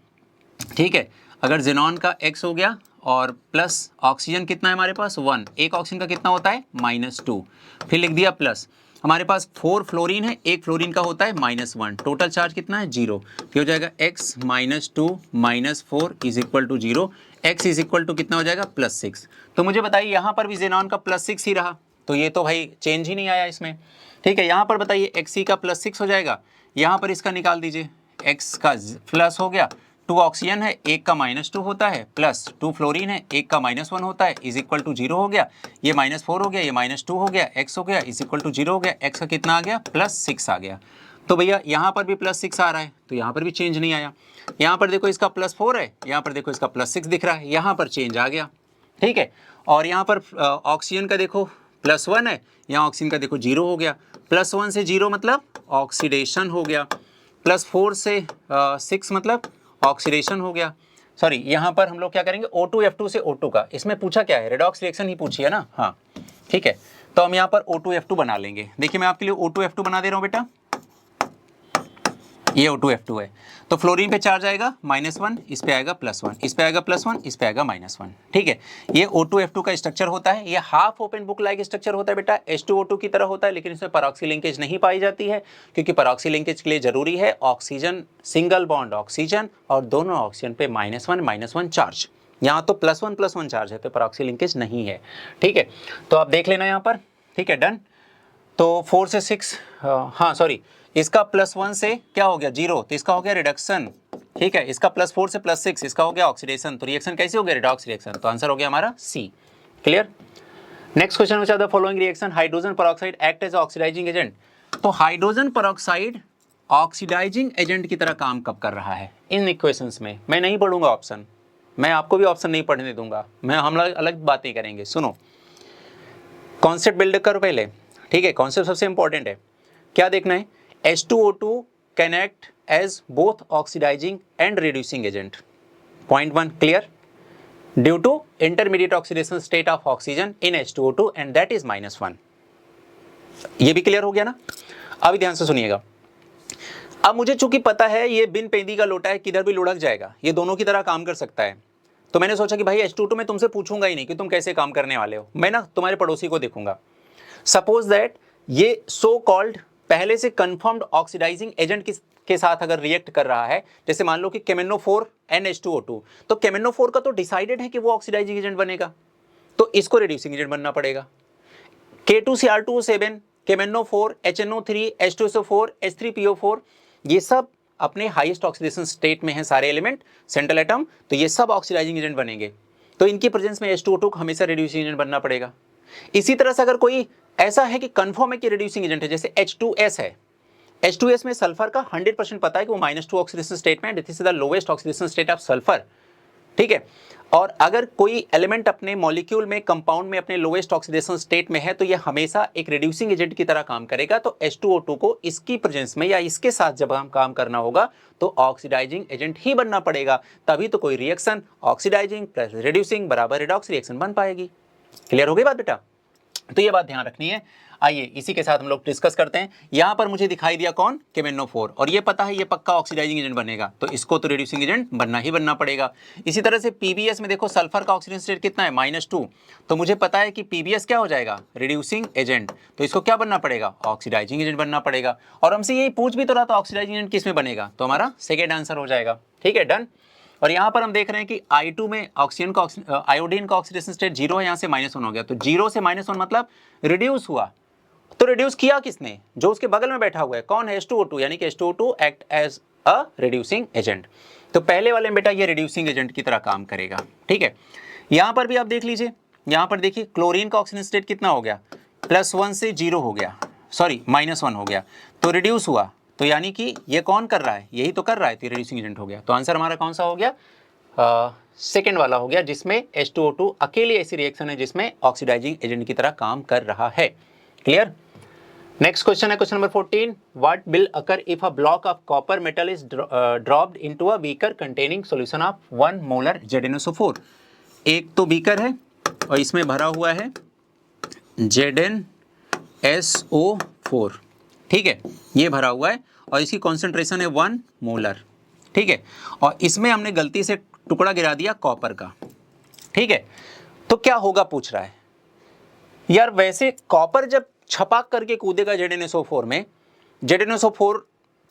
ठीक है, अगर जेनॉन का X हो गया और प्लस ऑक्सीजन कितना है हमारे पास 1, एक ऑक्सीजन का कितना होता है -2, फिर लिख दिया प्लस, हमारे पास 4 फ्लोरीन है, एक फ्लोरीन का होता है -1, टोटल चार्ज कितना है 0, फिर हो जाएगा X - 2 - 4 = 0, X = कितना हो जाएगा +6। तो मुझे बताइए यहाँ पर भी जेनॉन का +6 ही रहा, तो ये तो भाई चेंज ही नहीं आया इसमें। ठीक है, यहाँ पर बताइए Xe का +6 हो जाएगा, यहाँ पर इसका निकाल दीजिए, X का प्लस हो गया, 2 ऑक्सीजन है, एक का -2 होता है, प्लस 2 फ्लोरीन है, एक का -1 होता है, = 0 हो गया, ये -4 हो गया, ये -2 हो गया, X हो गया = 0 हो गया, X का कितना आ गया +6 आ गया। तो भैया यहाँ पर भी +6 आ रहा है, तो यहाँ पर भी चेंज नहीं आया। यहाँ पर देखो इसका +4 है, यहाँ पर देखो इसका +6 दिख रहा है, यहाँ पर चेंज आ गया। ठीक है, और यहाँ पर ऑक्सीजन का देखो +1 है, यहाँ ऑक्सीजन का देखो 0 हो गया, +1 से 0 मतलब ऑक्सीडेशन हो गया, +4 से 6 मतलब ऑक्सीडेशन हो गया। सॉरी, यहाँ पर हम लोग क्या करेंगे O2F2 से O2 का, इसमें पूछा क्या है, रेडॉक्स रिएक्शन ही पूछी है ना। हाँ ठीक है, तो हम यहाँ पर O2F2 बना लेंगे। देखिए मैं आपके लिए O2F2 बना दे रहा हूँ बेटा, ये O2F2 है, तो फ्लोरीन पे चार्ज आएगा -1, इस पे आएगा +1, इस पे आएगा +1, इस पे आएगा -1। ठीक है, ये O2F2 का स्ट्रक्चर होता है, ये half open book like structure होता है बेटा, H2O2 की तरह होता है, लेकिन इसमें परऑक्सी लिंकेज नहीं पाई जाती है, क्योंकि परऑक्सी लिंकेज के लिए जरूरी है ऑक्सीजन, सिंगल बॉन्ड ऑक्सीजन और दोनों ऑक्सीजन पे -1 चार्ज। यहाँ तो +1 चार्ज है, तो परऑक्सी लिंकेज नहीं है। ठीक है, तो आप देख लेना यहाँ पर। ठीक है, डन। तो 4 से 6, हाँ सॉरी, इसका +1 से क्या हो गया 0, तो इसका हो गया रिडक्शन। ठीक है, इसका +4 से +6, इसका हो गया ऑक्सीडेशन। तो रिएक्शन कैसे हो गया, रिडॉक्स रिएक्शन। तो आंसर हो गया हमारा C. Clear. Next question, which are the following reaction hydrogen peroxide act as oxidising agent. तो हाइड्रोजन पेरोक्साइड ऑक्सीडाइजिंग एजेंट की तरह काम कब कर रहा है इन इक्वेशंस में। मैं नहीं पढ़ूंगा ऑप्शन, मैं आपको भी ऑप्शन नहीं पढ़ने दूंगा, हम अलग बातें करेंगे। सुनो, कॉन्सेप्ट बिल्ड करो पहले। ठीक है, कॉन्सेप्ट सबसे इंपॉर्टेंट है। क्या देखना है, H2O2 can act as both oxidizing and reducing agent. Point 1 clear? Due to intermediate oxidation state of oxygen in H2O2 and that is -1. ये भी क्लियर हो गया ना। अभी ध्यान से सुनिएगा। अब मुझे चूंकि पता है ये बिन पेंदी का लोटा है, किधर भी लुढ़क जाएगा, ये दोनों की तरह काम कर सकता है, तो मैंने सोचा कि भाई H2O2 में तुमसे पूछूंगा ही नहीं कि तुम कैसे काम करने वाले हो, मैं ना तुम्हारे पड़ोसी को देखूंगा। सपोज दैट ये सो कॉल्ड पहले से कंफर्म्ड ऑक्सीडाइजिंग एजेंट के साथ अगर रिएक्ट कर रहा है, जैसे मान लो कि KMnO4 NH2O2, तो KMnO4 का तो डिसाइडेड है कि वो ऑक्सीडाइजिंग एजेंट बनेगा, तो इसको रिड्यूसिंग एजेंट बनना पड़ेगा। K2Cr2O7, KMnO4, HNO3, H2SO4, H3PO4, ये सब अपने हाईएस्ट ऑक्सीडेशन स्टेट में है सारे एलिमेंट, सेंट्रल एटम, तो ये सब ऑक्सीडाइजिंग एजेंट बनेंगे। तो इनकी प्रेजेंस में H2O2 को हमेशा रिड्यूसिंग एजेंट बनना पड़ेगा। इसी तरह से अगर कोई ऐसा है कि कंफर्म है कि रिड्यूसिंग एजेंट है, जैसे H2S है, H2S में सल्फर का 100% पता है कि वो -2 ऑक्सीडेशन स्टेट में है, this is the lowest oxidation state of sulphur, ठीक है। और अगर कोई एलिमेंट अपने मॉलिक्यूल में, कंपाउंड में अपने लोवेस्ट ऑक्सीडेशन स्टेट में है, तो ये हमेशा एक रिड्यूसिंग एजेंट की तरह काम करेगा। तो H2O2 को इसकी प्रेजेंस में या इसके साथ जब हम काम करना होगा तो ऑक्सीडाइजिंग एजेंट ही बनना पड़ेगा, तभी तो कोई रिएक्शन ऑक्सीडाइजिंग प्लस रिड्यूसिंग बराबर रिडॉक्स रिएक्शन बन पाएगी। क्लियर हो गई बात बेटा? तो ये बात ध्यान रखनी है। आइए इसी के साथ हम लोग डिस्कस करते हैं। यहां पर मुझे दिखाई दिया कौन, KMnO4, और ये पता है ये पक्का ऑक्सीडाइजिंग एजेंट बनेगा, तो इसको तो रिड्यूसिंग एजेंट बनना ही बनना पड़ेगा। इसी तरह से PbS में देखो सल्फर का ऑक्सीडेशन स्टेट कितना है, -2, तो मुझे पता है कि PbS क्या हो जाएगा, रिड्यूसिंग एजेंट, तो इसको क्या बनना पड़ेगा, ऑक्सीडाइजिंग एजेंट बनना पड़ेगा। और हमसे यही पूछ भी तो रहा था ऑक्सीडाइजिंग एजेंट किस में बनेगा, तो हमारा सेकेंड आंसर हो जाएगा। ठीक है, डन। और यहाँ पर हम देख रहे हैं कि I2 में ऑक्सीजन का आयोडीन का ऑक्सीडेशन स्टेट 0 है, यहाँ से -1 हो गया, तो 0 से -1 मतलब रिड्यूस हुआ। तो रिड्यूस किया किसने, जो उसके बगल में बैठा हुआ है, कौन है, H2O2, यानी कि H2O2 act as a reducing agent. तो पहले वाले में बेटा ये रिड्यूसिंग एजेंट की तरह काम करेगा। ठीक है, यहाँ पर भी आप देख लीजिए, यहाँ पर देखिए क्लोरीन का ऑक्सीजन स्टेट कितना हो गया, +1 से 0 हो गया, सॉरी -1 हो गया, तो रिड्यूस हुआ। तो यानी कि ये कौन कर रहा है, यही तो कर रहा है, तो रिड्यूसिंग एजेंट हो गया। तो आंसर हमारा कौन सा हो गया, सेकेंड वाला हो गया, जिसमें H2O2 अकेले ऐसी रिएक्शन है जिसमें ऑक्सीडाइजिंग एजेंट की तरह काम कर रहा है। क्लियर। नेक्स्ट क्वेश्चन है question number 14, what will occur if a block of copper metal is dropped into a beaker containing solution of 1 molar ZnSO4। एक तो बीकर है और इसमें भरा हुआ है ZnSO4, ठीक है, ये भरा हुआ है और इसकी कॉन्सेंट्रेशन है 1 मोलर, ठीक है, और इसमें हमने गलती से टुकड़ा गिरा दिया कॉपर का, ठीक है, तो क्या होगा पूछ रहा है। यार वैसे कॉपर जब छपाक करके कूदेगा ZnSO4 में, ZnSO4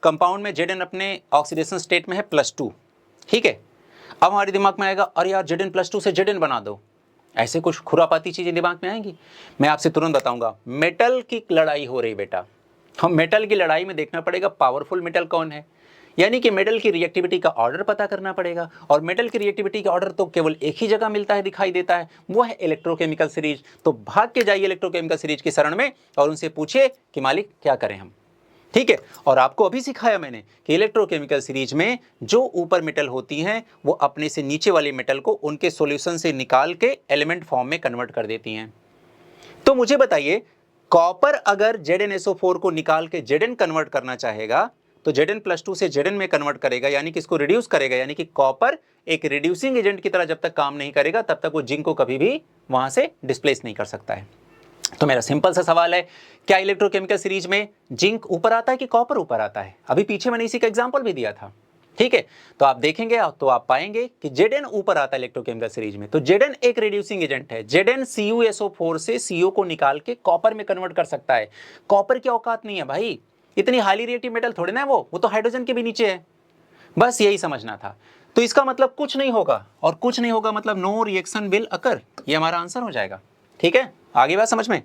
कंपाउंड में Zn अपने ऑक्सीडेशन स्टेट में है +2, ठीक है। अब हमारे दिमाग में आएगा अरे यार Zn+2 से Zn बना दो, ऐसे कुछ खुरापाती चीजें दिमाग में आएंगी। मैं आपसे तुरंत बताऊंगा, मेटल की लड़ाई हो रही बेटा, हम मेटल की लड़ाई में देखना पड़ेगा पावरफुल मेटल कौन है, यानी कि मेटल की रिएक्टिविटी का ऑर्डर पता करना पड़ेगा। और मेटल की रिएक्टिविटी का ऑर्डर तो केवल एक ही जगह मिलता है, दिखाई देता है, वो है इलेक्ट्रोकेमिकल सीरीज। तो भाग के जाइए इलेक्ट्रोकेमिकल सीरीज की शरण में और उनसे पूछिए कि मालिक क्या करें हम, ठीक है। और आपको अभी सिखाया मैंने कि इलेक्ट्रोकेमिकल सीरीज में जो ऊपर मेटल होती हैं वो अपने से नीचे वाले मेटल को उनके सॉल्यूशन से निकाल के एलिमेंट फॉर्म में कन्वर्ट कर देती हैं। तो मुझे बताइए, कॉपर अगर ZnSO4 को निकाल के Zn कन्वर्ट करना चाहेगा तो Zn+2 से Zn में कन्वर्ट करेगा, यानी कि इसको रिड्यूस करेगा, यानी कि कॉपर एक रिड्यूसिंग एजेंट की तरह जब तक काम नहीं करेगा तब तक वो जिंक को कभी भी वहां से डिस्प्लेस नहीं कर सकता है। तो मेरा सिंपल सा सवाल है, क्या इलेक्ट्रोकेमिकल सीरीज में जिंक ऊपर आता है कि कॉपर ऊपर आता है? अभी पीछे मैंने इसी का एग्जाम्पल भी दिया था, ठीक है। तो आप देखेंगे तो आप पाएंगे कि Zn ऊपर आता है इलेक्ट्रोकेमिकल सीरीज में, तो Zn एक रिड्यूसिंग एजेंट है। Zn CuSO4 से CO को निकाल के कॉपर में कन्वर्ट कर सकता है। कॉपर की औकात नहीं है भाई, इतनी हाईली रिएक्टिव मेटल थोड़े ना है वो तो हाइड्रोजन के भी नीचे है, बस यही समझना था। तो इसका मतलब कुछ नहीं होगा, और कुछ नहीं होगा मतलब नो रिएक्शन विल अकर, ये हमारा आंसर हो जाएगा। ठीक है, आगे बात समझ में।